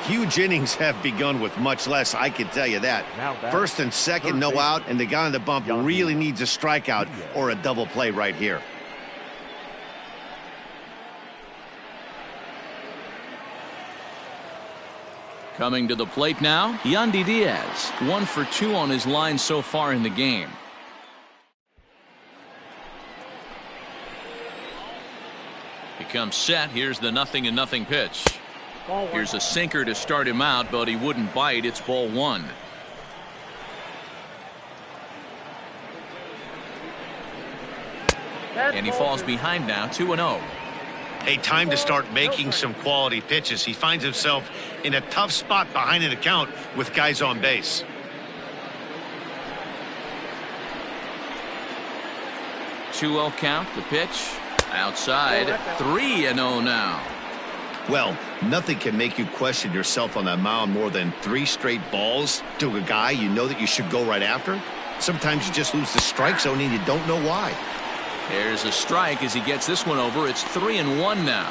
Huge innings have begun with much less, I can tell you that. First and second, no out, and the guy on the bump really needs a strikeout or a double play right here. Coming to the plate now, Yandy Diaz. 1 for 2 on his line so far in the game. He comes set. Here's the 0-0 pitch. Here's a sinker to start him out, but he wouldn't bite. It's ball 1. And he falls behind now, 2-0. Hey, time to start making some quality pitches. He finds himself in a tough spot behind an account with guys on base. Two-0 count. The pitch outside. 3-0 now. Well, nothing can make you question yourself on that mound more than 3 straight balls to a guy you know that you should go right after. Sometimes you just lose the strike zone and you don't know why. There's a strike as he gets this one over. It's 3-1 now.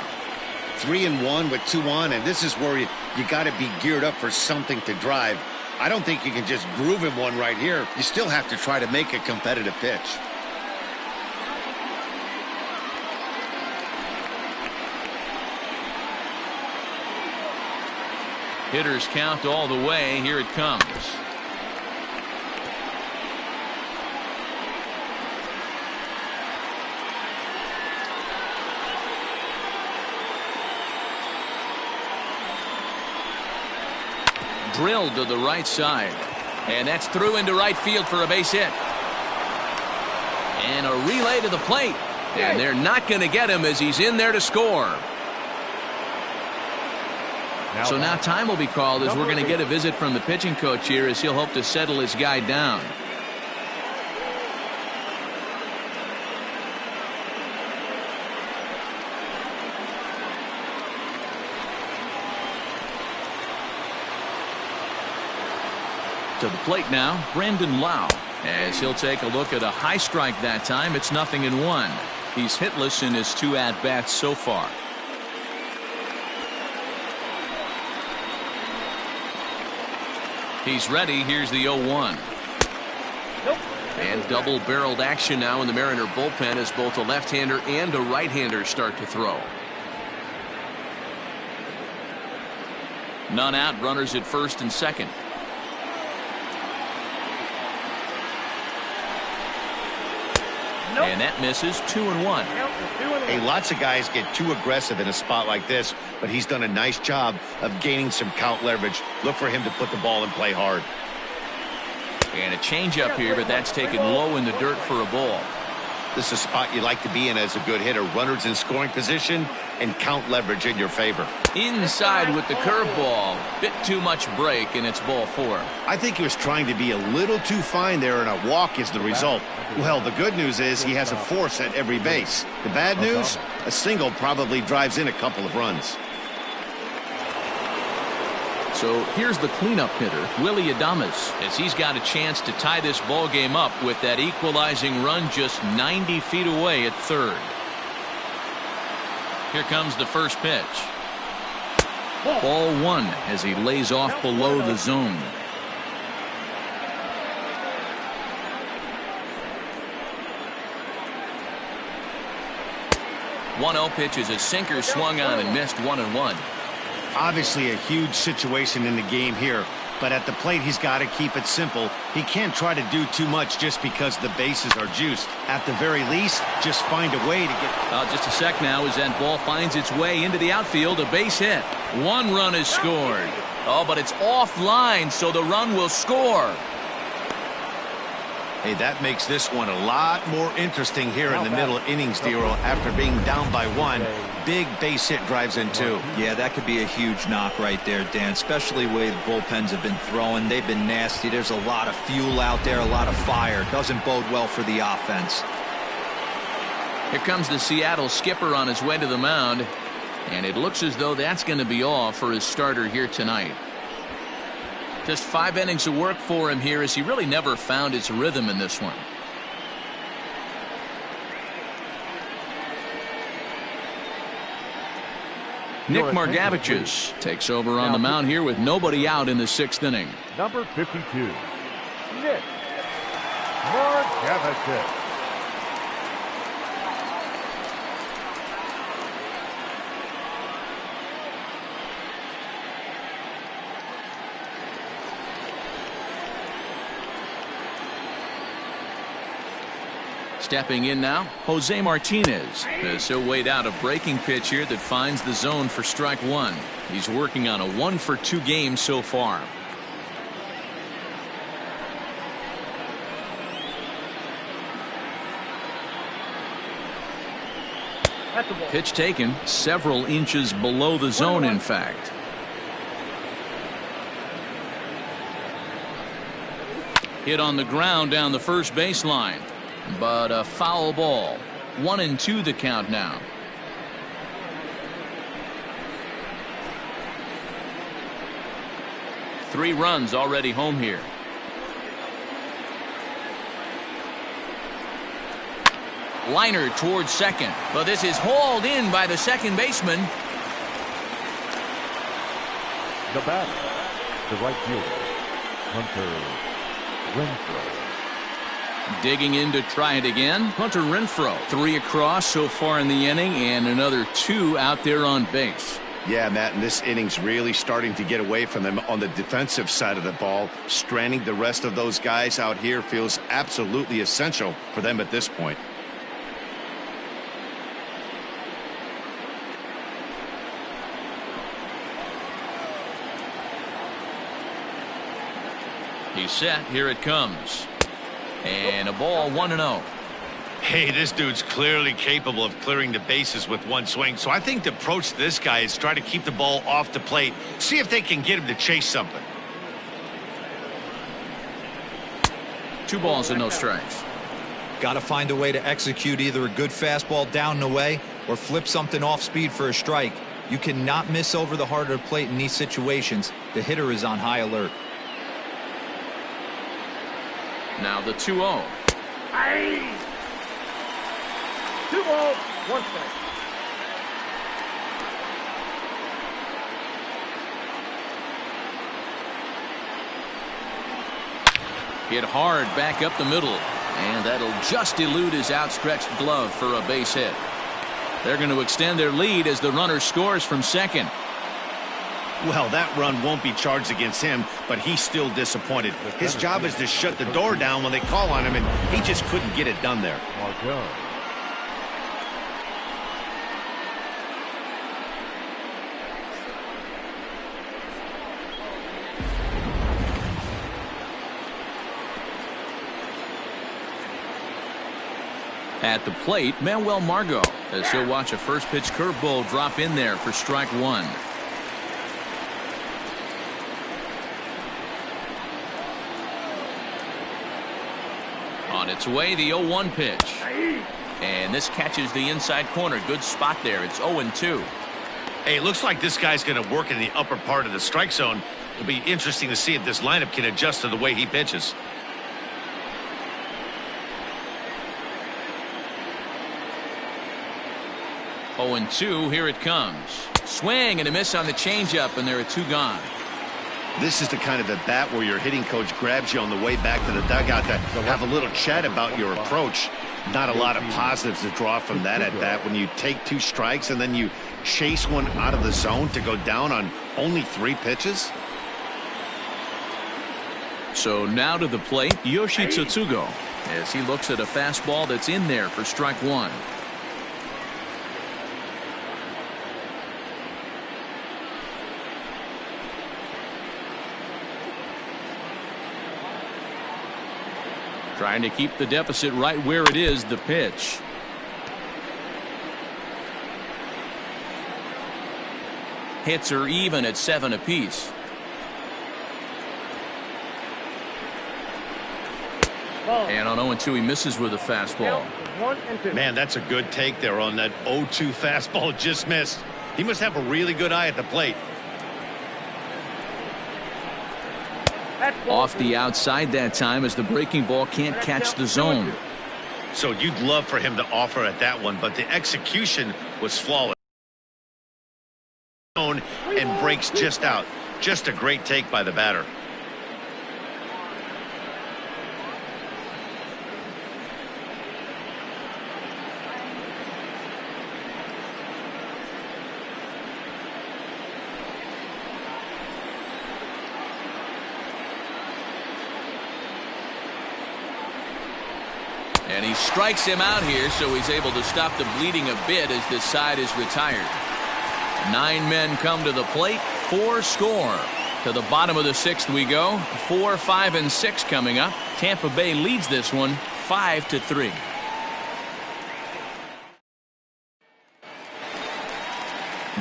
3-1 with 2 on, and this is where you got to be geared up for something to drive. I don't think you can just groove him one right here. You still have to try to make a competitive pitch. Hitters count all the way. Here it comes. Drilled to the right side. And that's through into right field for a base hit. And a relay to the plate. And they're not going to get him as he's in there to score. So now time will be called as we're going to get a visit from the pitching coach here as he'll hope to settle his guy down. To the plate now, Brandon Lau, as he'll take a look at a high strike that time. It's 0-1. He's hitless in his 2 at-bats so far. He's ready. Here's the 0-1. And double-barreled action now in the Mariner bullpen as both a left-hander and a right-hander start to throw. None out. Runners at first and second. And that misses. 2-1. Hey, lots of guys get too aggressive in a spot like this, but he's done a nice job of gaining some count leverage. Look for him to put the ball and play hard. And a changeup here, but that's taken low in the dirt for a ball. This is a spot you like to be in as a good hitter. Runners in scoring position and count leverage in your favor. Inside with the curveball. Bit too much break, and it's ball 4. I think he was trying to be a little too fine there, and a walk is the result. Well, the good news is he has a force at every base. The bad news, a single probably drives in a couple of runs. So here's the cleanup hitter, Willie Adames, as he's got a chance to tie this ball game up with that equalizing run just 90 feet away at third. Here comes the first pitch. Ball 1 as he lays off below the zone. One-0 pitch is a sinker swung on and missed. 1-1. Obviously a huge situation in the game here, but at the plate he's got to keep it simple. He can't try to do too much just because the bases are juiced. At the very least, just find a way to get... Just a sec now as that ball finds its way into the outfield. A base hit. 1 run is scored. Oh, but it's offline, so the run will score. Hey, that makes this one a lot more interesting here in the middle innings, Dero. After being down by 1, big base hit drives in 2. Yeah, that could be a huge knock right there, Dan, especially the way the bullpens have been throwing. They've been nasty. There's a lot of fuel out there, a lot of fire. Doesn't bode well for the offense. Here comes the Seattle skipper on his way to the mound, and it looks as though that's going to be all for his starter here tonight. Just 5 innings of work for him here as he really never found his rhythm in this one. Nick Margevicius takes over on the mound here with nobody out in the 6th inning. Number 52, Nick Margevicius. Stepping in now, Jose Martinez. As he'll wait out a breaking pitch here that finds the zone for strike one. He's working on a 1-for-2 game so far. Pitch taken several inches below the zone, in fact. Hit on the ground down the first baseline. But a foul ball. 1-2 the count now. Three runs already home here. Liner towards second, but this is hauled in by the second baseman. The batter, the right fielder, Hunter Renfroe. Digging in to try it again, Hunter Renfroe. 3 across so far in the inning, and another 2 out there on base. Yeah, Matt, and this inning's really starting to get away from them on the defensive side of the ball. Stranding the rest of those guys out here feels absolutely essential for them at this point. He's set. Here it comes. And a ball, 1-0. Hey, this dude's clearly capable of clearing the bases with one swing. So I think the approach to this guy is try to keep the ball off the plate. See if they can get him to chase something. 2 balls and no strikes. Got to find a way to execute either a good fastball down the way or flip something off speed for a strike. You cannot miss over the heart of the plate in these situations. The hitter is on high alert. Now the 2-0. 2 balls, 1 strike. Hit hard back up the middle. And that'll just elude his outstretched glove for a base hit. They're going to extend their lead as the runner scores from second. Well, that run won't be charged against him, but he's still disappointed. His job is to shut the door down when they call on him, and he just couldn't get it done there. At the plate, Manuel Margot, as he'll watch a first pitch curveball drop in there for strike one. On its way, the 0-1 pitch. And this catches the inside corner. Good spot there. It's 0-2. Hey, it looks like this guy's going to work in the upper part of the strike zone. It'll be interesting to see if this lineup can adjust to the way he pitches. Oh, 0-2, here it comes. Swing and a miss on the changeup, and there are 2 gone. This is the kind of at bat where your hitting coach grabs you on the way back to the dugout to have a little chat about your approach. Not a lot of positives to draw from that at bat when you take 2 strikes and then you chase one out of the zone to go down on only 3 pitches. So now to the plate, Yoshi Tsutsugo, as he looks at a fastball that's in there for strike one. Trying to keep the deficit right where it is, the pitch. Hits are even at 7 apiece. And on 0-2, he misses with a fastball. 1-2. Man, that's a good take there on that 0-2 fastball just missed. He must have a really good eye at the plate. Off the outside that time as the breaking ball can't catch the zone. So you'd love for him to offer at that one, but the execution was flawless. and breaks just out. Just a great take by the batter. And he strikes him out here, so he's able to stop the bleeding a bit as this side is retired. 9 men come to the plate, 4 score. To the bottom of the 6th we go. 4, 5, and 6 coming up. Tampa Bay leads this one 5-3.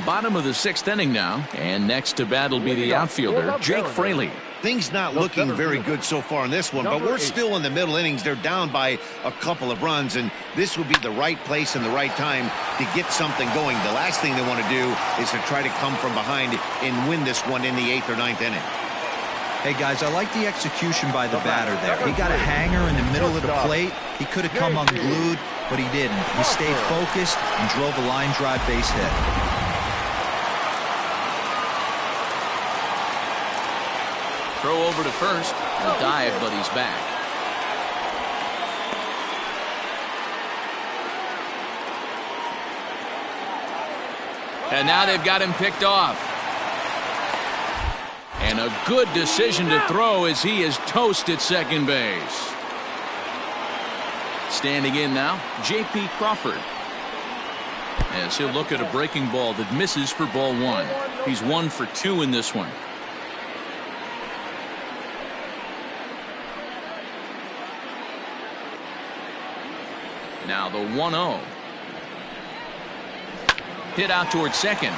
Bottom of the 6th inning now, and next to bat will be the outfielder, Jake Fraley. Things not looking very good so far in this one, but we're still in the middle innings. They're down by a couple of runs, and this would be the right place and the right time to get something going. The last thing they want to do is to try to come from behind and win this one in the 8th or 9th inning. Hey, guys, I like the execution by the batter there. He got a hanger in the middle of the plate. He could have come unglued, but he didn't. He stayed focused and drove a line drive base hit. Throw over to first. The dive, but he's back. And now they've got him picked off. And a good decision to throw as he is toast at second base. Standing in now, J.P. Crawford. As he'll look at a breaking ball that misses for ball 1. He's 1 for 2 in this one. Now the 1-0. Hit out towards second.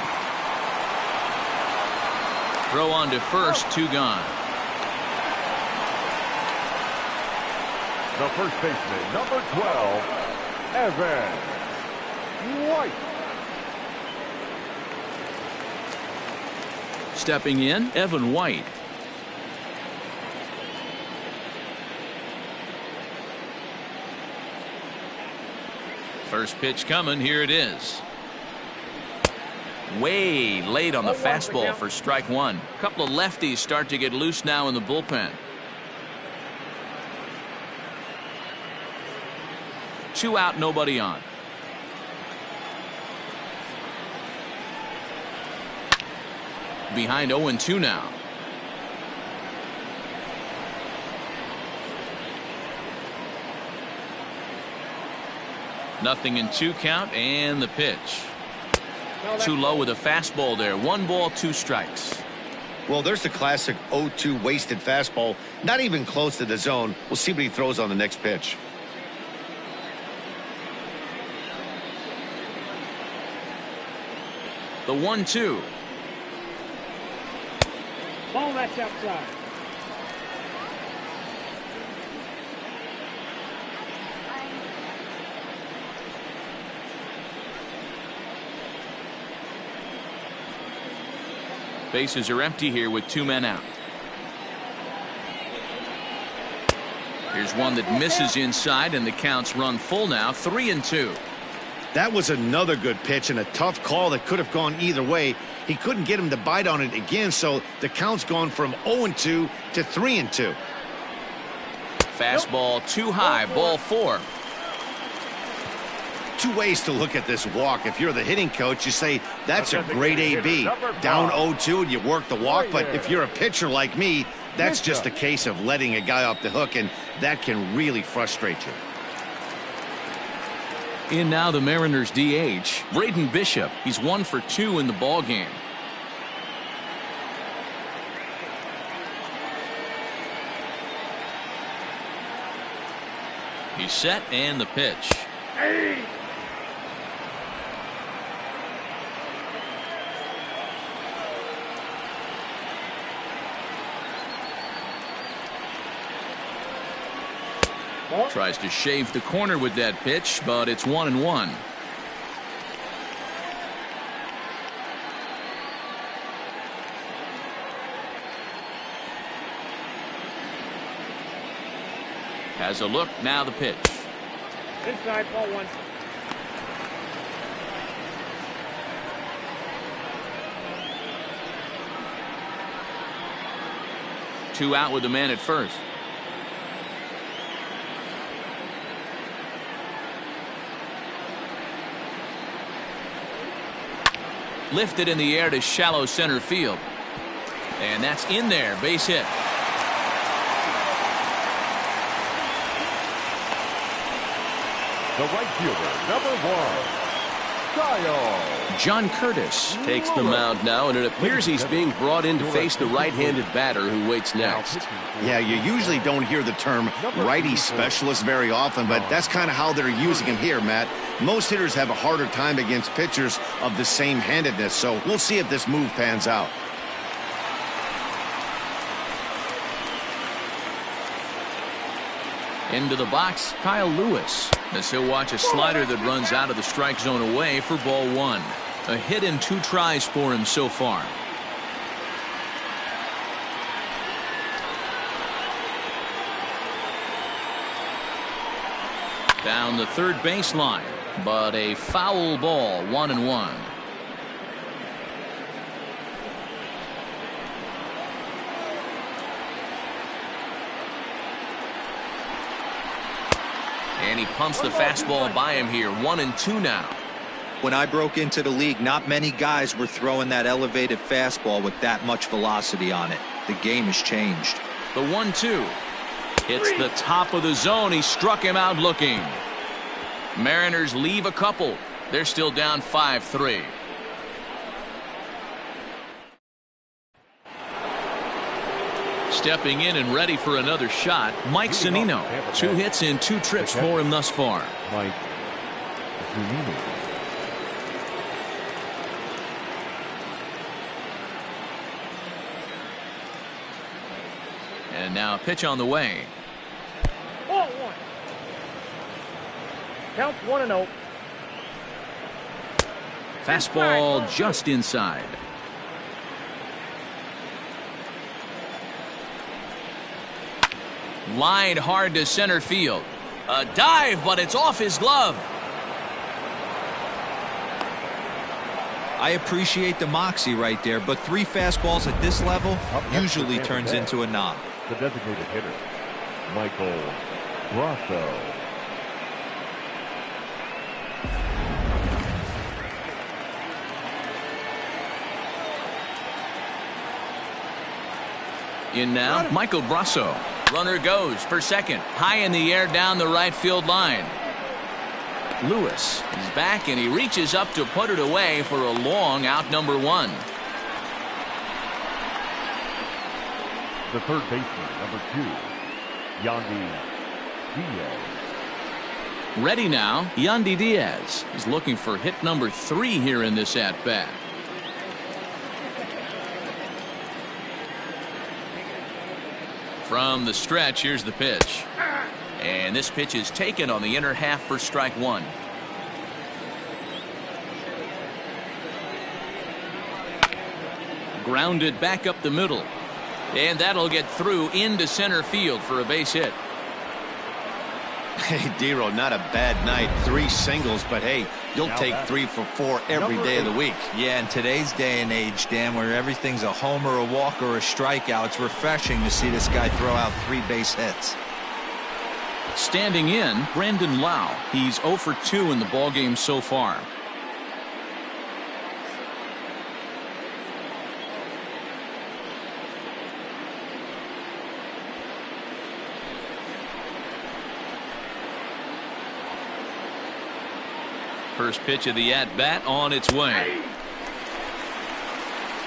Throw on to first, 2 gone. The first baseman, number 12, Evan White. Stepping in, Evan White. First pitch coming. Here it is. Way late on the fastball for strike 1. A couple of lefties start to get loose now in the bullpen. 2 out, nobody on. Behind 0-2 now. Nothing in 2 count, and the pitch. Too low with a fastball there. 1 ball, 2 strikes. Well, there's the classic 0-2 wasted fastball. Not even close to the zone. We'll see what he throws on the next pitch. The 1-2. Ball, that's outside. Bases are empty here with 2 men out. Here's one that misses inside, and the count's run full now, 3-2. That was another good pitch and a tough call that could have gone either way. He couldn't get him to bite on it again, so the count's gone from 0-2 to 3-2. Fastball too high, ball 4. 2 ways to look at this walk. If you're the hitting coach, you say that's a great AB. Down 0-2 and you work the walk, but if you're a pitcher like me, that's just a case of letting a guy off the hook, and that can really frustrate you. In now the Mariners DH, Braden Bishop. He's 1 for 2 in the ball game. He's set, and the pitch. Hey! Tries to shave the corner with that pitch, but it's 1-1. Has a look, now the pitch. Inside, ball 1. 2 out with the man at first. Lifted in the air to shallow center field. And that's in there. Base hit. The right fielder, number 1. Kyle. John Curtis takes the mound now, and it appears he's being brought in to face the right-handed batter who waits next. Yeah, you usually don't hear the term righty specialist very often, but that's kind of how they're using him here, Matt. Most hitters have a harder time against pitchers of the same handedness, so we'll see if this move pans out. Into the box, Kyle Lewis, as he'll watch a slider that runs out of the strike zone away for ball 1. A hit in 2 tries for him so far. Down the third baseline, but a foul ball, 1-1. And he pumps the fastball by him here. 1-2 now. When I broke into the league, not many guys were throwing that elevated fastball with that much velocity on it. The game has changed. The 1-2 hits the top of the zone. He struck him out looking. Mariners leave a couple. They're still down 5-3. Stepping in and ready for another shot, Mike Zunino. 2 hits in 2 trips for him thus far. Mike Zunino. And now a pitch on the way. Ball 1. Counts 1-0. Fastball just inside. Lined hard to center field. A dive, but it's off his glove. I appreciate the moxie right there, but 3 fastballs at this level usually turns into a knock. The designated hitter, Michael Brasso. In now, Michael Brasso. Runner goes for second. High in the air down the right field line. Lewis is back and he reaches up to put it away for a long out, number 1. The third baseman, number 2, Yandy Diaz. Ready now, Yandy Diaz is looking for hit number 3 here in this at-bat. From the stretch, here's the pitch. And this pitch is taken on the inner half for strike 1. Grounded back up the middle. And that'll get through into center field for a base hit. Hey, Dero, not a bad night. 3 singles, but hey, you'll take 3 for 4 every day of the week. Yeah, in today's day and age, Dan, where everything's a homer, a walk, or a strikeout, it's refreshing to see this guy throw out 3 base hits. Standing in, Brandon Lau. He's 0 for 2 in the ballgame so far. First pitch of the at-bat on its way.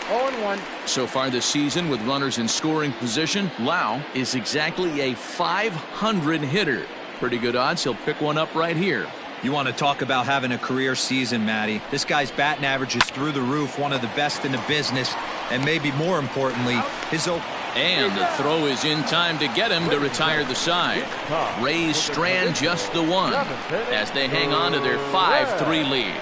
0-1. So far this season, with runners in scoring position, Lau is exactly a .500 hitter. Pretty good odds he'll pick one up right here. You want to talk about having a career season, Matty. This guy's batting average is through the roof, one of the best in the business, and maybe more importantly, his And the throw is in time to get him to retire the side. Rays strand just the 1 as they hang on to their 5-3 lead.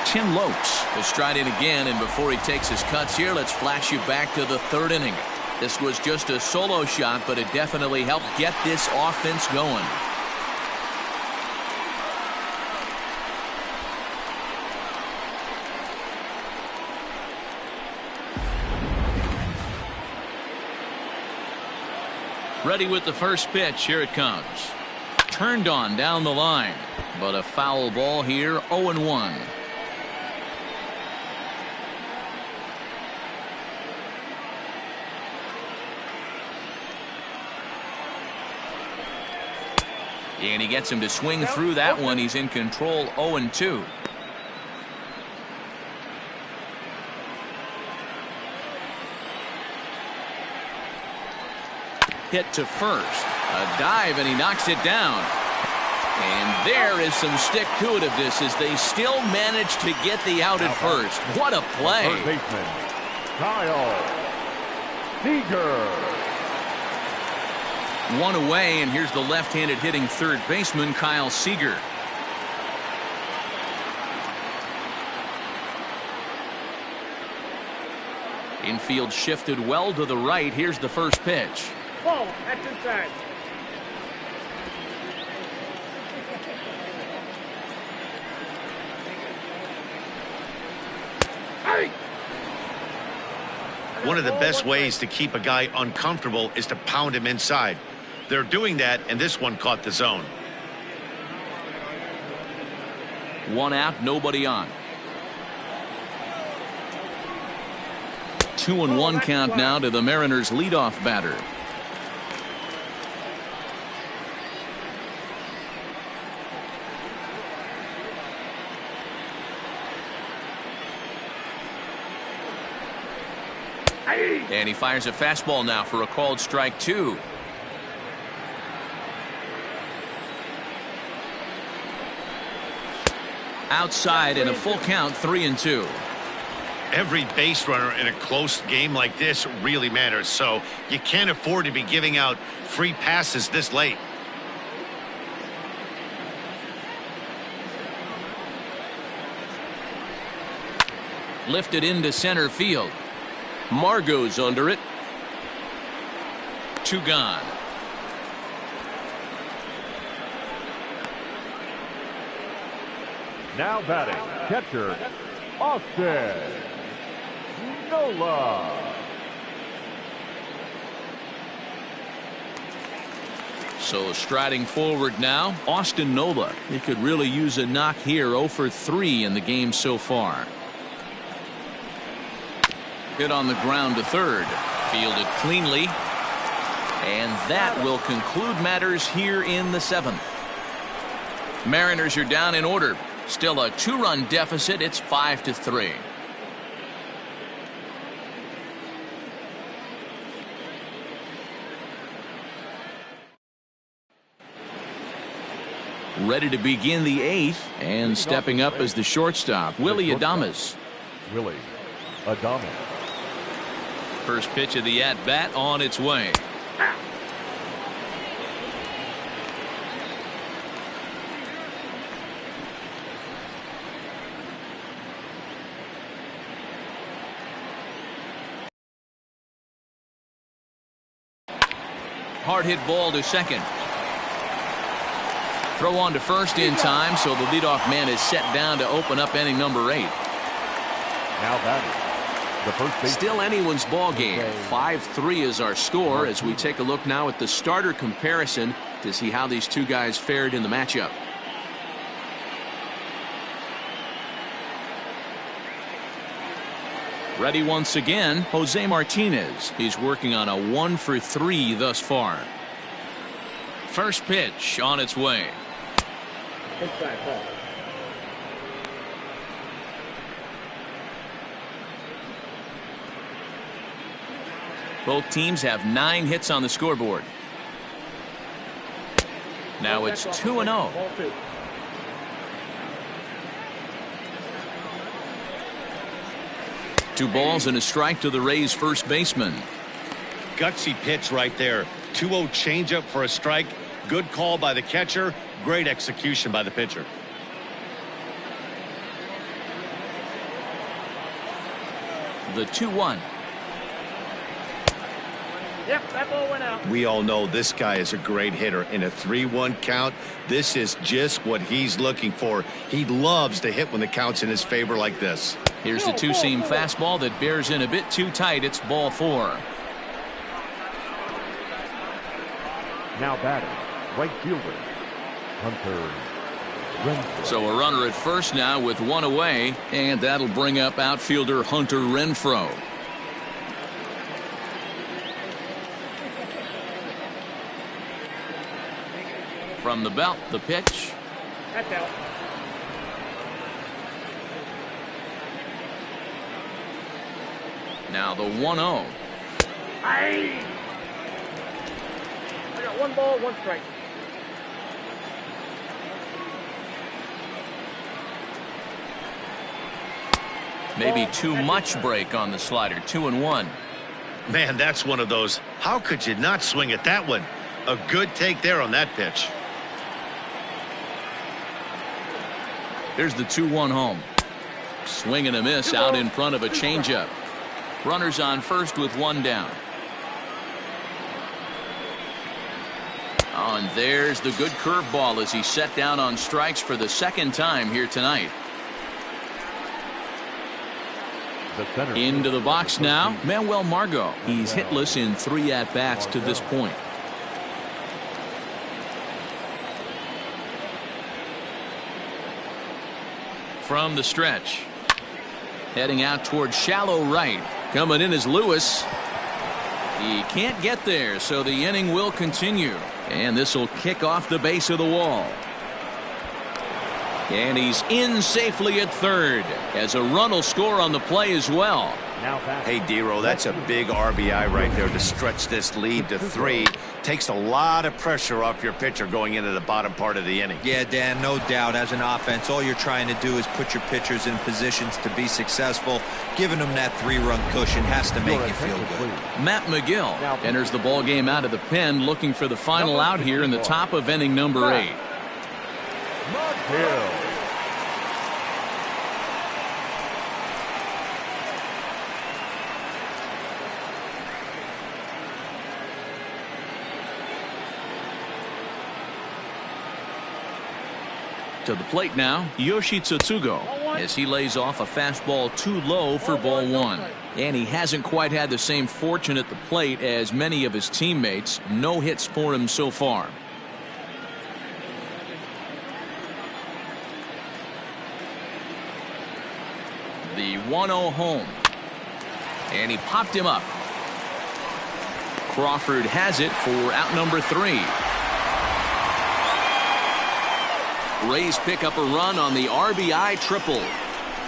Tim Lopes will stride in again, and before he takes his cuts here, let's flash you back to the 3rd inning. This was just a solo shot, but it definitely helped get this offense going. Ready with the first pitch. Here it comes. Turned on down the line, but a foul ball here. 0-1. And he gets him to swing through that one. He's in control. 0-2. Hit to first. A dive, and he knocks it down. And there is some stick-to-itiveness as they still manage to get the out at first. What a play. Third baseman, Kyle Seager. One away, and here's the left-handed hitting third baseman, Kyle Seager. Infield shifted well to the right. Here's the first pitch. Ball, that's inside. One of the best ways to keep a guy uncomfortable is to pound him inside. They're doing that, and this one caught the zone. One out, nobody on. 2-1 count now to the Mariners leadoff batter. And he fires a fastball now for a called strike 2. Outside in a full count. 3-2. Every base runner in a close game like this really matters, so you can't afford to be giving out free passes this late. Lifted into center field. Margot's under it. 2 gone. Now batting, catcher, Austin Nola. So striding forward now, Austin Nola. He could really use a knock here. 0 for 3 in the game so far. Hit on the ground to third. Fielded cleanly. And that will conclude matters here in the 7th. Mariners are down in order. Still a 2-run deficit. It's 5-3. Ready to begin the 8th, and stepping up as the shortstop, Willie Adames. Willie Adames. First pitch of the at-bat on its way. Hard hit ball to second. Throw on to first in time, so the leadoff man is set down to open up inning number 8. Now batting, the first base. Still anyone's ball game. 5-3 is our score as we take a look now at the starter comparison to see how these two guys fared in the matchup. Ready once again, Jose Martinez. He's working on a 1 for 3 thus far. First pitch on its way. Inside ball. Both teams have 9 hits on the scoreboard. Now it's 2-0. Ball 2. Two balls and a strike to the Rays first baseman. Gutsy pitch right there. 2-0 changeup for a strike. Good call by the catcher. Great execution by the pitcher. The 2-1. Yep, that ball went out. We all know this guy is a great hitter. In a 3-1 count, this is just what he's looking for. He loves to hit when the count's in his favor like this. Here's the two-seam fastball that bears in a bit too tight. It's ball 4. Now batter, right fielder, Hunter Renfroe. So a runner at first now with one away, and that'll bring up outfielder Hunter Renfroe. From the belt, the pitch. That's out. Now the 1-0. I got 1 ball, 1 strike. Maybe too much break on the slider. 2-1. Man, that's one of those. How could you not swing at that one? A good take there on that pitch. Here's the 2-1 home. Swing and a miss out in front of a changeup. Runners on first with 1 down. Oh, and there's the good curveball as he set down on strikes for the 2nd time here tonight. Into the box now, Manuel Margot. He's hitless in 3 at-bats to this point. From the stretch. Heading out towards shallow right. Coming in is Lewis. He can't get there, so the inning will continue. And this will kick off the base of the wall. And he's in safely at third, as a run will score on the play as well. Hey, Dero, that's a big RBI right there to stretch this lead to 3. Takes a lot of pressure off your pitcher going into the bottom part of the inning. Yeah, Dan, no doubt. As an offense, all you're trying to do is put your pitchers in positions to be successful. Giving them that 3-run cushion has to make you feel good. Matt McGill enters the ball game out of the pen, looking for the final out here in the top of inning number 8. McGill. To the plate now, Yoshi Tsutsugo, as he lays off a fastball too low for ball 1. And he hasn't quite had the same fortune at the plate as many of his teammates. No hits for him so far. The 1-0 home. And he popped him up. Crawford has it for out number 3. Rays pick up a run on the RBI triple.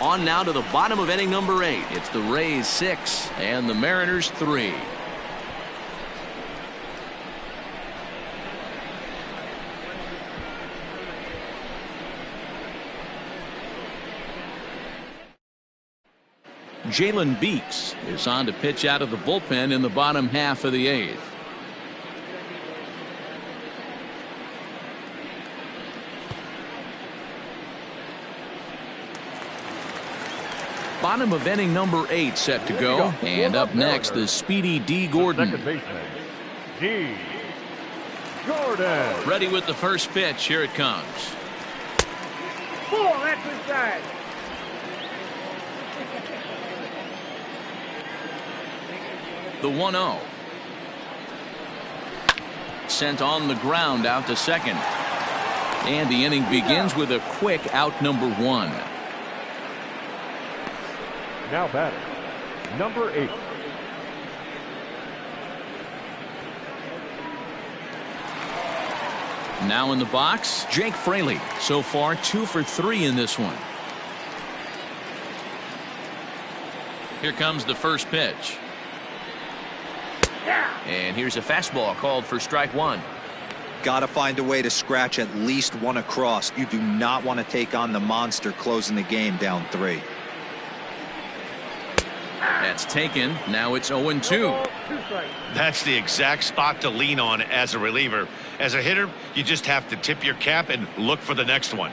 On now to the bottom of inning number 8. It's the Rays 6 and the Mariners 3. Jalen Beeks is on to pitch out of the bullpen in the bottom half of the 8th. Bottom of inning number 8 set to go. And up next, the speedy D. Gordon. Second baseman, D. Gordon. Ready with the first pitch. Here it comes. Ball, that's inside. The 1-0. Sent on the ground out to second. And the inning begins with a quick out number 1. Now batter, number 8. Now in the box, Jake Fraley. So far 2 for 3 in this one. Here comes the first pitch. And here's a fastball called for strike 1. Got to find a way to scratch at least one across. You do not want to take on the monster closing the game down 3. That's taken. Now it's 0-2. That's the exact spot to lean on as a reliever. As a hitter, you just have to tip your cap and look for the next one.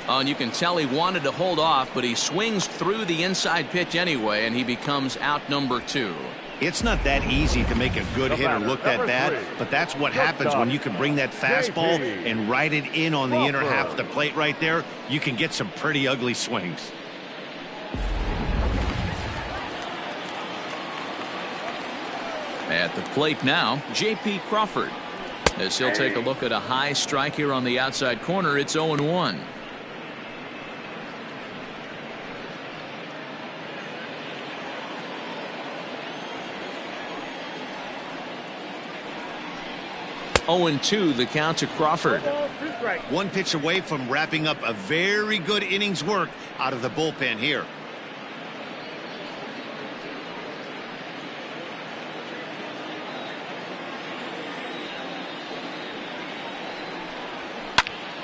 And you can tell he wanted to hold off, but he swings through the inside pitch anyway, and he becomes out number 2. It's not that easy to make a good hitter look that bad, but that's what happens when you can bring that fastball and ride it in on the inner half of the plate right there. You can get some pretty ugly swings. At the plate now, J.P. Crawford. As he'll take a look at a high strike here on the outside corner, it's 0-1. (0-2) the count to Crawford. One pitch away from wrapping up a very good innings work out of the bullpen here.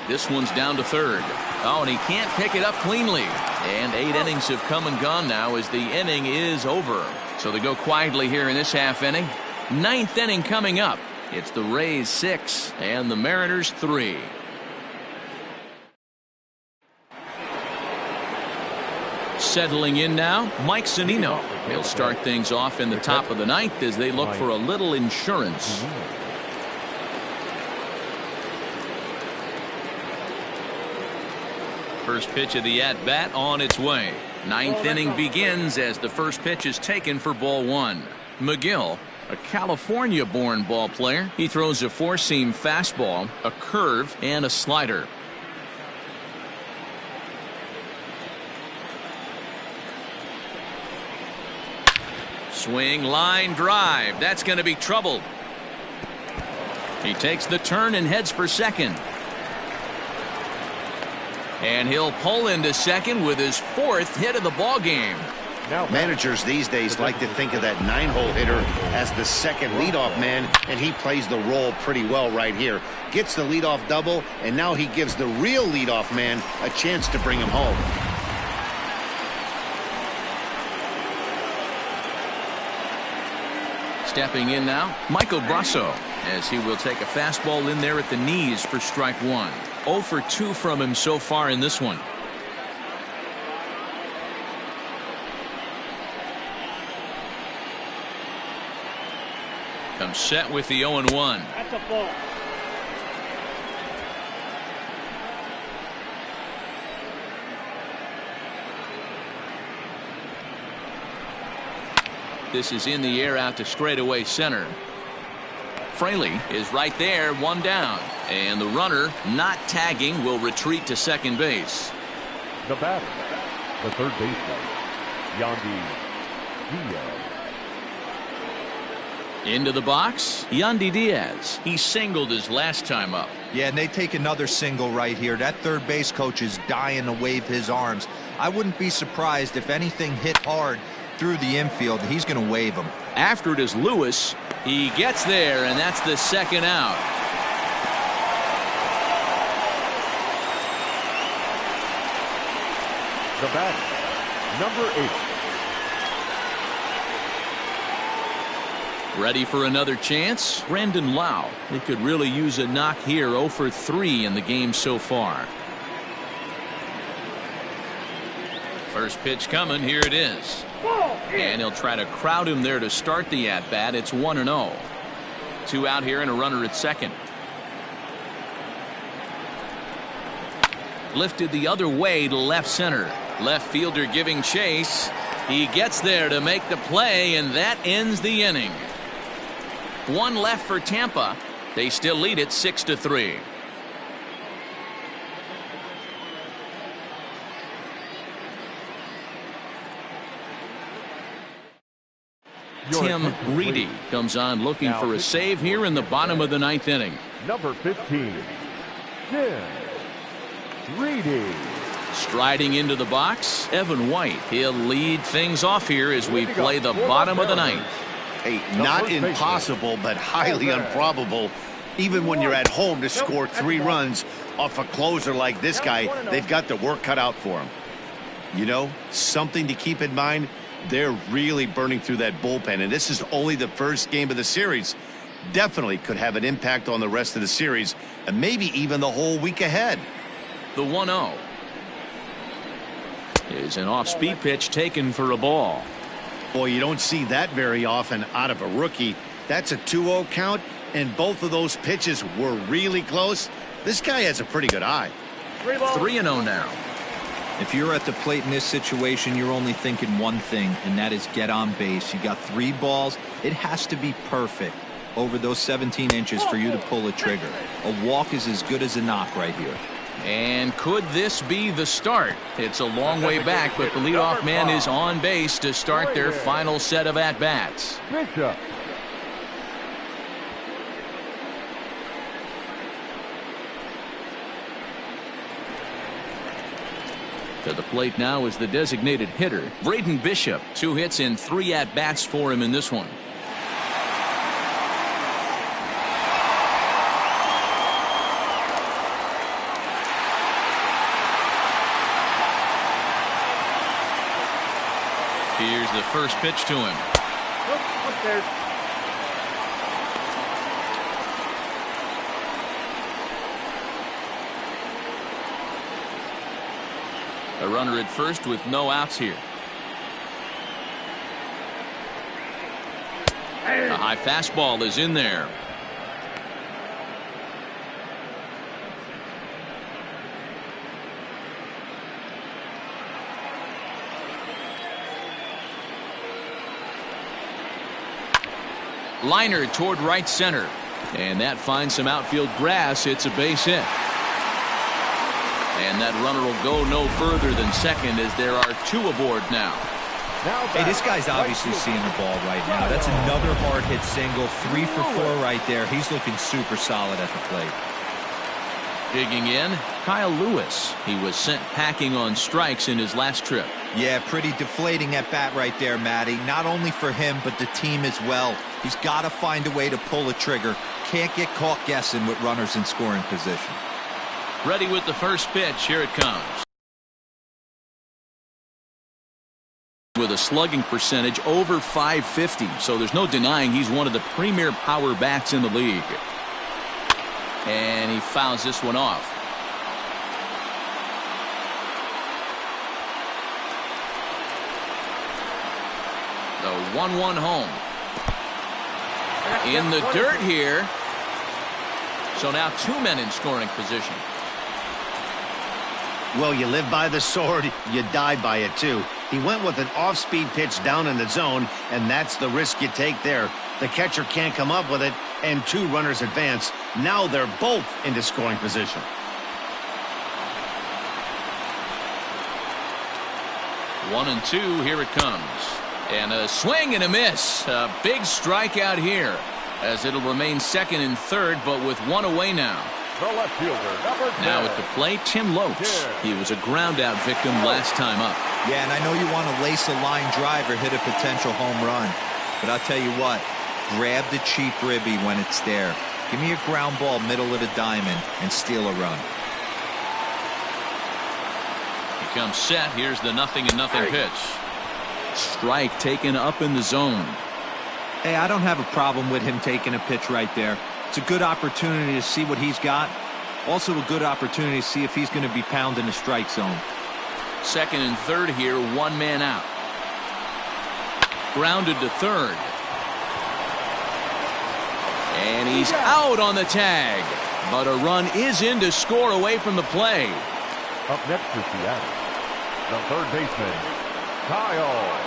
This one's down to third. Oh, and he can't pick it up cleanly. And 8 innings have come and gone now as the inning is over. So they go quietly here in this half inning. 9th inning coming up. It's the Rays 6 and the Mariners 3. Settling in now, Mike Zunino. He'll start things off in the top of the 9th as they look for a little insurance. First pitch of the at-bat on its way. 9th inning begins as the first pitch is taken for ball 1. McGill, a California-born ball player. He throws a 4-seam fastball, a curve, and a slider. Swing, line, drive. That's going to be trouble. He takes the turn and heads for second. And he'll pull into second with his 4th hit of the ball game. Managers these days like to think of that 9-hole hitter as the second leadoff man, and he plays the role pretty well right here. Gets the leadoff double, and now he gives the real leadoff man a chance to bring him home. Stepping in now, Michael Brasso, as he will take a fastball in there at the knees for strike 1. 0 for 2 from him so far in this one. Comes set with the 0-1. That's a ball. This is in the air out to straightaway center. Fraley is right there, 1 down. And the runner, not tagging, will retreat to second base. The batter, the third baseman, Yandy Diaz. Into the box, Yandy Diaz. He singled his last time up. Yeah, and they take another single right here. That third base coach is dying to wave his arms. I wouldn't be surprised if anything hit hard through the infield. He's going to wave them. After it is Lewis. He gets there, and that's the second out. The batter, number 8. Ready for another chance? Brandon Lau. They could really use a knock here. 0 for 3 in the game so far. First pitch coming. Here it is. And he'll try to crowd him there to start the at-bat. It's 1-0. 2 out here and a runner at second. Lifted the other way to left center. Left fielder giving chase. He gets there to make the play, and that ends the inning. 1 left for Tampa. They still lead it 6-3. Tim Reedy comes on looking for a save here in the bottom of the 9th inning. Number 15, Tim Reedy. Striding into the box, Evan White. He'll lead things off here as we play the bottom of the 9th. Hey, not impossible, but highly improbable. Even when you're at home to score 3 runs off a closer like this guy, they've got the work cut out for him. You know, something to keep in mind. They're really burning through that bullpen, and this is only the first game of the series. Definitely could have an impact on the rest of the series, and maybe even the whole week ahead. The 1-0 is an off-speed pitch taken for a ball. Boy, you don't see that very often out of a rookie. That's a 2-0 count, and both of those pitches were really close. This guy has a pretty good eye. 3-0 now. If you're at the plate in this situation, you're only thinking one thing, and that is get on base. You got 3 balls. It has to be perfect over those 17 inches for you to pull a trigger. A walk is as good as a knock right here. And could this be the start? It's a long way back, but the leadoff man is on base to start their final set of at-bats. Bishop. To the plate now is the designated hitter, Braden Bishop. 2 hits and 3 at-bats for him in this one. Here's the first pitch to him. Upstairs. A runner at first with no outs here. A high fastball is in there. Liner toward right center. And that finds some outfield grass. It's a base hit. And that runner will go no further than second as there are 2 aboard now. Hey, this guy's obviously seeing the ball right now. That's another hard hit single. 3 for 4 right there. He's looking super solid at the plate. Digging in, Kyle Lewis. He was sent packing on strikes in his last trip. Yeah, pretty deflating at bat right there, Matty. Not only for him, but the team as well. He's got to find a way to pull a trigger. Can't get caught guessing with runners in scoring position. Ready with the first pitch. Here it comes. With a slugging percentage over .550, so there's no denying he's one of the premier power bats in the league. And he fouls this one off. The 1-1 home. In the dirt here. So now 2 men in scoring position. Well, you live by the sword, you die by it too. He went with an off-speed pitch down in the zone, and that's the risk you take there. The catcher can't come up with it, and 2 runners advance. Now they're both into scoring position. One and two, here it comes. And a swing and a miss. A big strikeout here, as it'll remain second and third, but with 1 away now. The left fielder, number 10. Now at the plate, Tim Lopes. He was a ground-out victim last time up. Yeah, and I know you want to lace a line drive or hit a potential home run. But I'll tell you what, grab the cheap ribby when it's there. Give me a ground ball middle of the diamond and steal a run. He comes set. Here's the 0-0 pitch. Strike taken up in the zone. Hey, I don't have a problem with him taking a pitch right there. It's a good opportunity to see what he's got. Also a good opportunity to see if he's going to be pounding the strike zone. Second and third here, 1 man out. Grounded to third. And he's out on the tag. But a run is in to score away from the play. Up next for Seattle, the third baseman, Kyle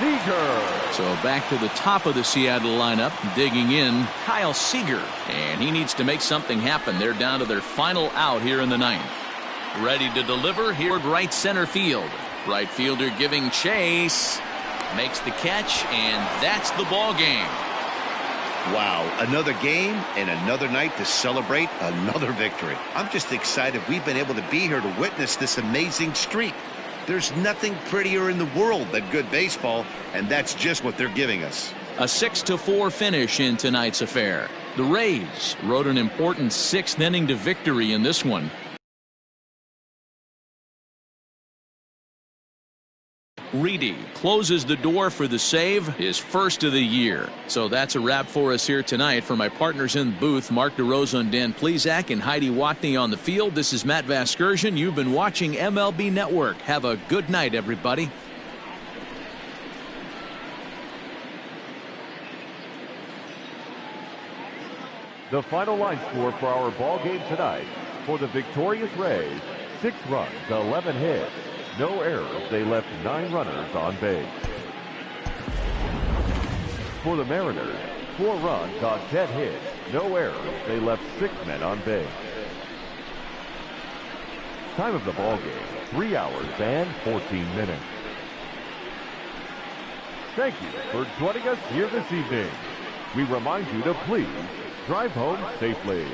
Seager. So back to the top of the Seattle lineup, digging in, Kyle Seager. And he needs to make something happen. They're down to their final out here in the 9th. Ready to deliver here at right center field. Right fielder giving chase. Makes the catch, and that's the ball game. Wow, another game and another night to celebrate another victory. I'm just excited we've been able to be here to witness this amazing streak. There's nothing prettier in the world than good baseball, and that's just what they're giving us. A 6-4 finish in tonight's affair. The Rays rode an important 6th inning to victory in this one. Reedy closes the door for the save, his first of the year. So that's a wrap for us here tonight. For my partners in the booth, Mark DeRosa and Dan Plesac and Heidi Watney on the field, this is Matt Vasgersian. You've been watching MLB Network. Have a good night, everybody. The final line score for our ball game tonight. For the victorious Rays, 6 runs, 11 hits, no errors. They left 9 runners on base. For the Mariners, 4 runs on 10 hits, no errors. They left 6 men on base. Time of the ball game, 3 hours and 14 minutes. Thank you for joining us here this evening. We remind you to please drive home safely.